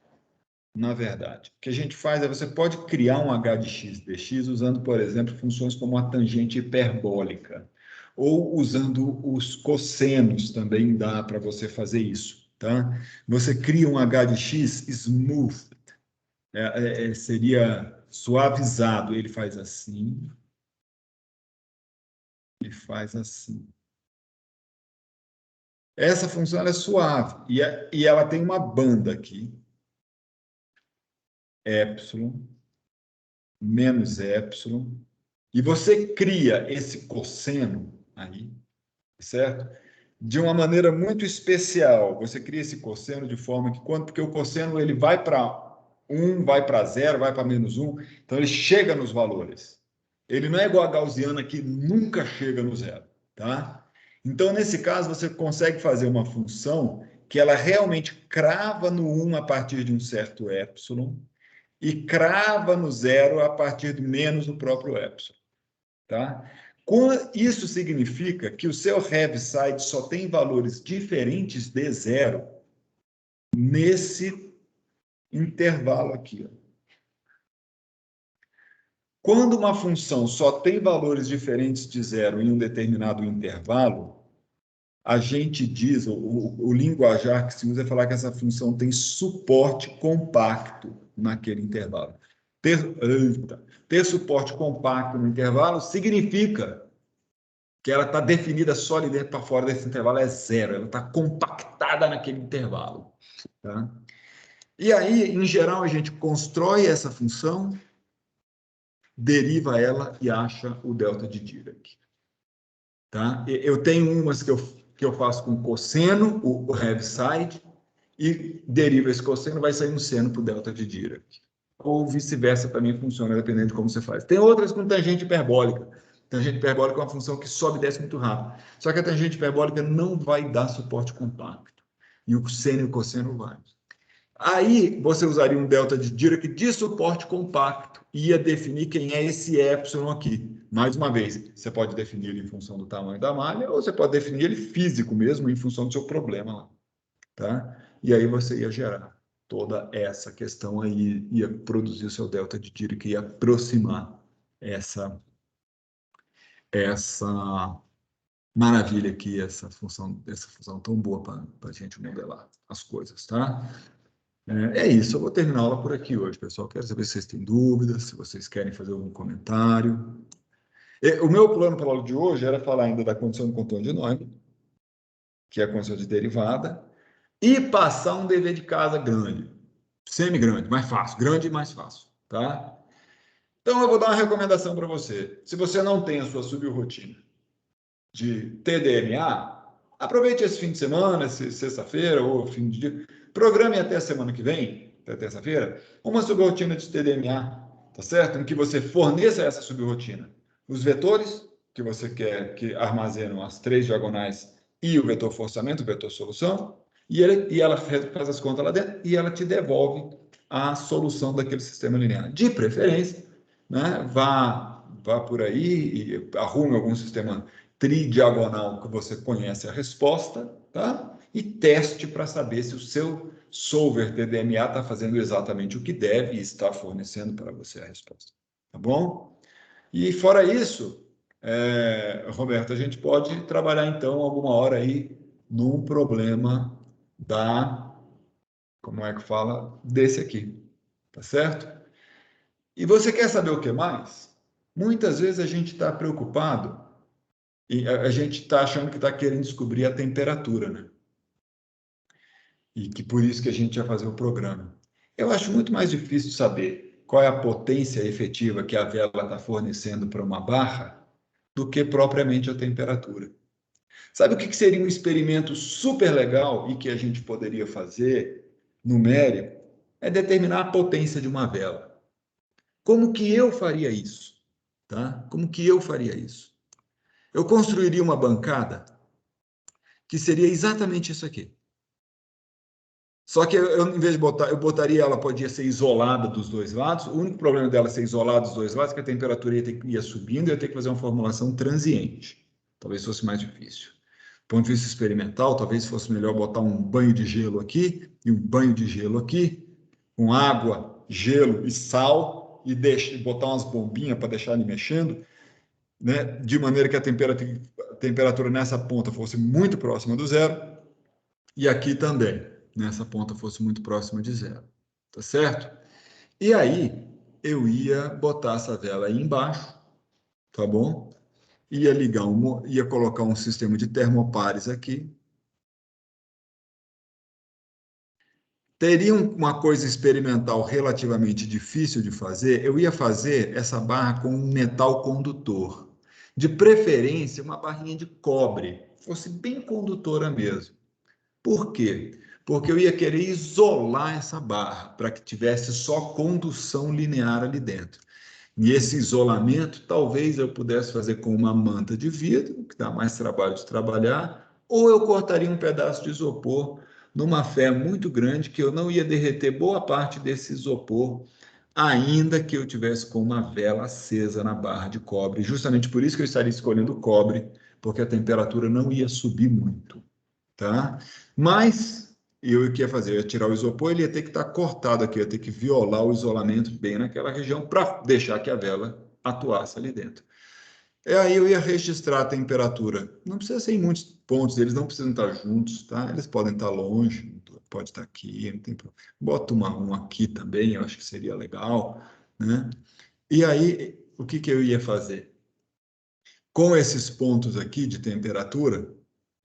Na verdade, o que a gente faz é você pode criar um h de x dx usando, por exemplo, funções como a tangente hiperbólica, ou usando os cossenos também dá para você fazer isso, tá? Você cria um h de x smooth, seria suavizado, ele faz assim, e faz assim. Essa função ela é suave e ela tem uma banda aqui, epsilon menos epsilon. E você cria esse cosseno aí, certo? De uma maneira muito especial. Você cria esse cosseno de forma que porque o cosseno ele vai para 1, vai para 0, vai para -1, então ele chega nos valores. Ele não é igual a gaussiana que nunca chega no zero, tá? Então, nesse caso, você consegue fazer uma função que ela realmente crava no 1 a partir de um certo epsilon e crava no zero a partir de menos o próprio epsilon. Tá? Isso significa que o seu Heaviside só tem valores diferentes de zero nesse intervalo aqui. Ó. Quando uma função só tem valores diferentes de zero em um determinado intervalo, a gente diz, o linguajar que se usa é falar que essa função tem suporte compacto naquele intervalo. Ter suporte compacto no intervalo significa que ela está definida só ali dentro para fora desse intervalo, é zero, ela está compactada naquele intervalo. Tá? E aí, em geral, a gente constrói essa função, deriva ela e acha o delta de Dirac. Tá? Eu tenho umas que eu faço com cosseno, o Heaviside, e deriva esse cosseno, vai sair um seno para o delta de Dirac. Ou vice-versa também funciona, dependendo de como você faz. Tem outras com tangente hiperbólica. Tangente hiperbólica é uma função que sobe e desce muito rápido. Só que a tangente hiperbólica não vai dar suporte compacto. E o seno e o cosseno vai. Aí você usaria um delta de Dirac de suporte compacto e ia definir quem é esse epsilon aqui. Mais uma vez, você pode definir ele em função do tamanho da malha ou você pode definir ele físico mesmo em função do seu problema lá. Tá? E aí você ia gerar toda essa questão aí, ia produzir o seu delta de Dirac, ia aproximar essa maravilha aqui, essa função tão boa para a gente modelar as coisas, tá? É isso, eu vou terminar a aula por aqui hoje, pessoal. Quero saber se vocês têm dúvidas, se vocês querem fazer algum comentário. O meu plano para a aula de hoje era falar ainda da condição do contorno de Neumann, que é a condição de derivada, e passar um dever de casa grande, semi-grande, mais fácil, grande e mais fácil, tá? Então, eu vou dar uma recomendação para você. Se você não tem a sua subrrotina de TDMA, aproveite esse fim de semana, sexta-feira ou fim de dia, programe até a semana que vem, até terça-feira, uma subrrotina de TDMA, tá certo? Em que você forneça essa subrrotina. Os vetores que você quer que armazenam as 3 diagonais e o vetor forçamento, o vetor solução, e ela faz as contas lá dentro e ela te devolve a solução daquele sistema linear. De preferência, né, vá por aí e arrume algum sistema tridiagonal que você conhece a resposta, tá? E teste para saber se o seu solver TDMA está fazendo exatamente o que deve e está fornecendo para você a resposta. Tá bom? E fora isso, Roberto, a gente pode trabalhar então alguma hora aí num problema como é que fala, desse aqui, tá certo? E você quer saber o que mais? Muitas vezes a gente está preocupado e a gente está achando que está querendo descobrir a temperatura, né? E que por isso que a gente vai fazer o programa. Eu acho muito mais difícil saber qual é a potência efetiva que a vela está fornecendo para uma barra do que propriamente a temperatura. Sabe o que seria um experimento super legal e que a gente poderia fazer, numérico? É determinar a potência de uma vela. Como que eu faria isso? Tá? Como que eu faria isso? Eu construiria uma bancada que seria exatamente isso aqui. Só que eu, em vez de botar, eu botaria ela, podia ser isolada dos dois lados. O único problema dela ser isolada dos dois lados é que a temperatura ia subindo e eu ia ter que fazer uma formulação transiente. Talvez fosse mais difícil. Do ponto de vista experimental, talvez fosse melhor botar um banho de gelo aqui e um banho de gelo aqui, com água, gelo e sal, e botar umas bombinhas para deixar ele mexendo, né? De maneira que a temperatura nessa ponta fosse muito próxima do zero e aqui também, nessa ponta fosse muito próxima de zero, tá certo? E aí eu ia botar essa vela aí embaixo, tá bom? Ia colocar um sistema de termopares aqui. Teria uma coisa experimental relativamente difícil de fazer. Eu ia fazer essa barra com um metal condutor, de preferência uma barrinha de cobre, fosse bem condutora mesmo. Por quê? Porque eu ia querer isolar essa barra para que tivesse só condução linear ali dentro. E esse isolamento, talvez eu pudesse fazer com uma manta de vidro, que dá mais trabalho de trabalhar, ou eu cortaria um pedaço de isopor numa fé muito grande que eu não ia derreter boa parte desse isopor, ainda que eu tivesse com uma vela acesa na barra de cobre. Justamente por isso que eu estaria escolhendo cobre, porque a temperatura não ia subir muito, tá? Mas eu o que ia fazer? Eu ia tirar o isopor, ele ia ter que estar cortado aqui, eu ia ter que violar o isolamento bem naquela região para deixar que a vela atuasse ali dentro. E aí eu ia registrar a temperatura. Não precisa ser em muitos pontos, eles não precisam estar juntos, tá? Eles podem estar longe, pode estar aqui, não tem problema. Bota um aqui também, eu acho que seria legal, né? E aí, o que que eu ia fazer? Com esses pontos aqui de temperatura,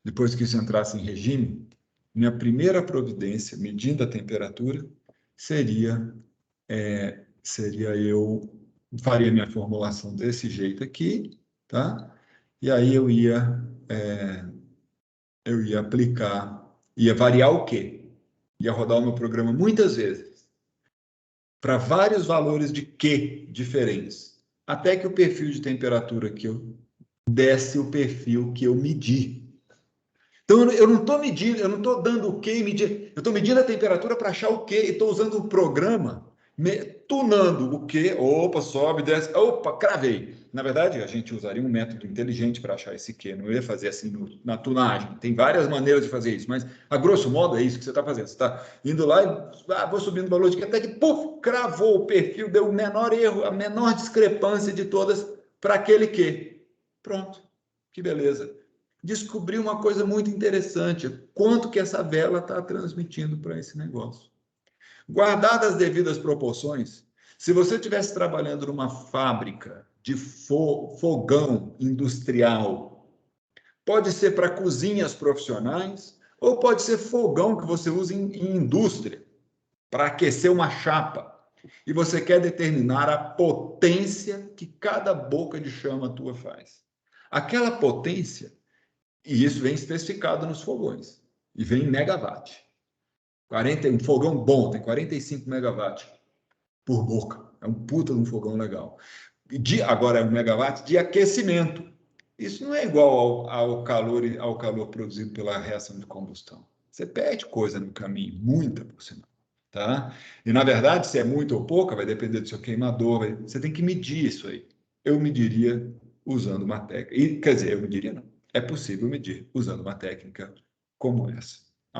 depois que isso entrasse em regime, minha primeira providência, medindo a temperatura, seria, seria eu faria minha formulação desse jeito aqui, tá? E aí eu ia aplicar, ia variar o quê? Ia rodar o meu programa muitas vezes, para vários valores de Q diferentes, até que o perfil de temperatura que eu desse o perfil que eu medi. Então, eu não estou medindo, eu não estou dando o Q e medindo, eu estou medindo a temperatura para achar o Q e estou usando o programa, tunando o Q, opa, sobe, desce, opa, cravei. Na verdade, a gente usaria um método inteligente para achar esse Q, não ia fazer assim na tunagem. Tem várias maneiras de fazer isso, mas a grosso modo é isso que você está fazendo. Você está indo lá e vou subindo o valor de Q até que, puf, cravou o perfil, deu o menor erro, a menor discrepância de todas para aquele Q. Pronto, que beleza. Descobri uma coisa muito interessante, quanto que essa vela está transmitindo para esse negócio. Guardadas as devidas proporções, se você estivesse trabalhando numa fábrica de fogão industrial, pode ser para cozinhas profissionais, ou pode ser fogão que você usa em indústria, para aquecer uma chapa. E você quer determinar a potência que cada boca de chama tua faz. Aquela potência, e isso vem especificado nos fogões. E vem em megawatt. Um fogão bom tem 45 megawatts por boca. É um puta de um fogão legal. Agora é um megawatt de aquecimento. Isso não é igual ao calor produzido pela reação de combustão. Você perde coisa no caminho, muita por sinal. Tá? E na verdade, se é muito ou pouca, vai depender do seu queimador. Você tem que medir isso aí. Eu mediria usando uma técnica. Quer dizer, eu mediria não. É possível medir usando uma técnica como essa.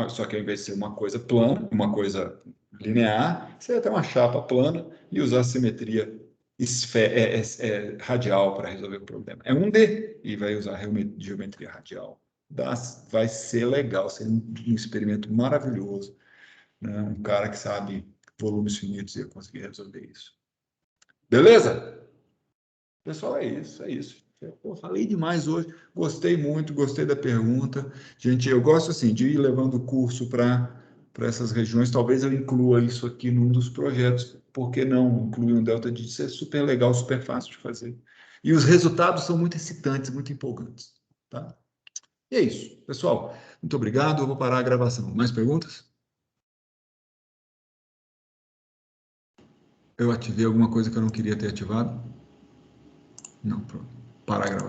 Só que ao invés de ser uma coisa plana, uma coisa linear, você vai ter uma chapa plana e usar a simetria radial para resolver o problema. É um D e vai usar geometria radial. Vai ser legal, ser um experimento maravilhoso, né? Um cara que sabe volumes finitos ia conseguir resolver isso. Beleza? Pessoal, é isso, é isso. Pô, falei demais hoje, gostei muito, gostei da pergunta. Gente, eu gosto assim de ir levando o curso para essas regiões. Talvez eu inclua isso aqui num dos projetos. Por que não incluir um Delta de Isso é super legal, super fácil de fazer. E os resultados são muito excitantes, muito empolgantes. Tá? E é isso, pessoal. Muito obrigado. Eu vou parar a gravação. Mais perguntas? Eu ativei alguma coisa que eu não queria ter ativado? Não, pronto. Parar a gravação.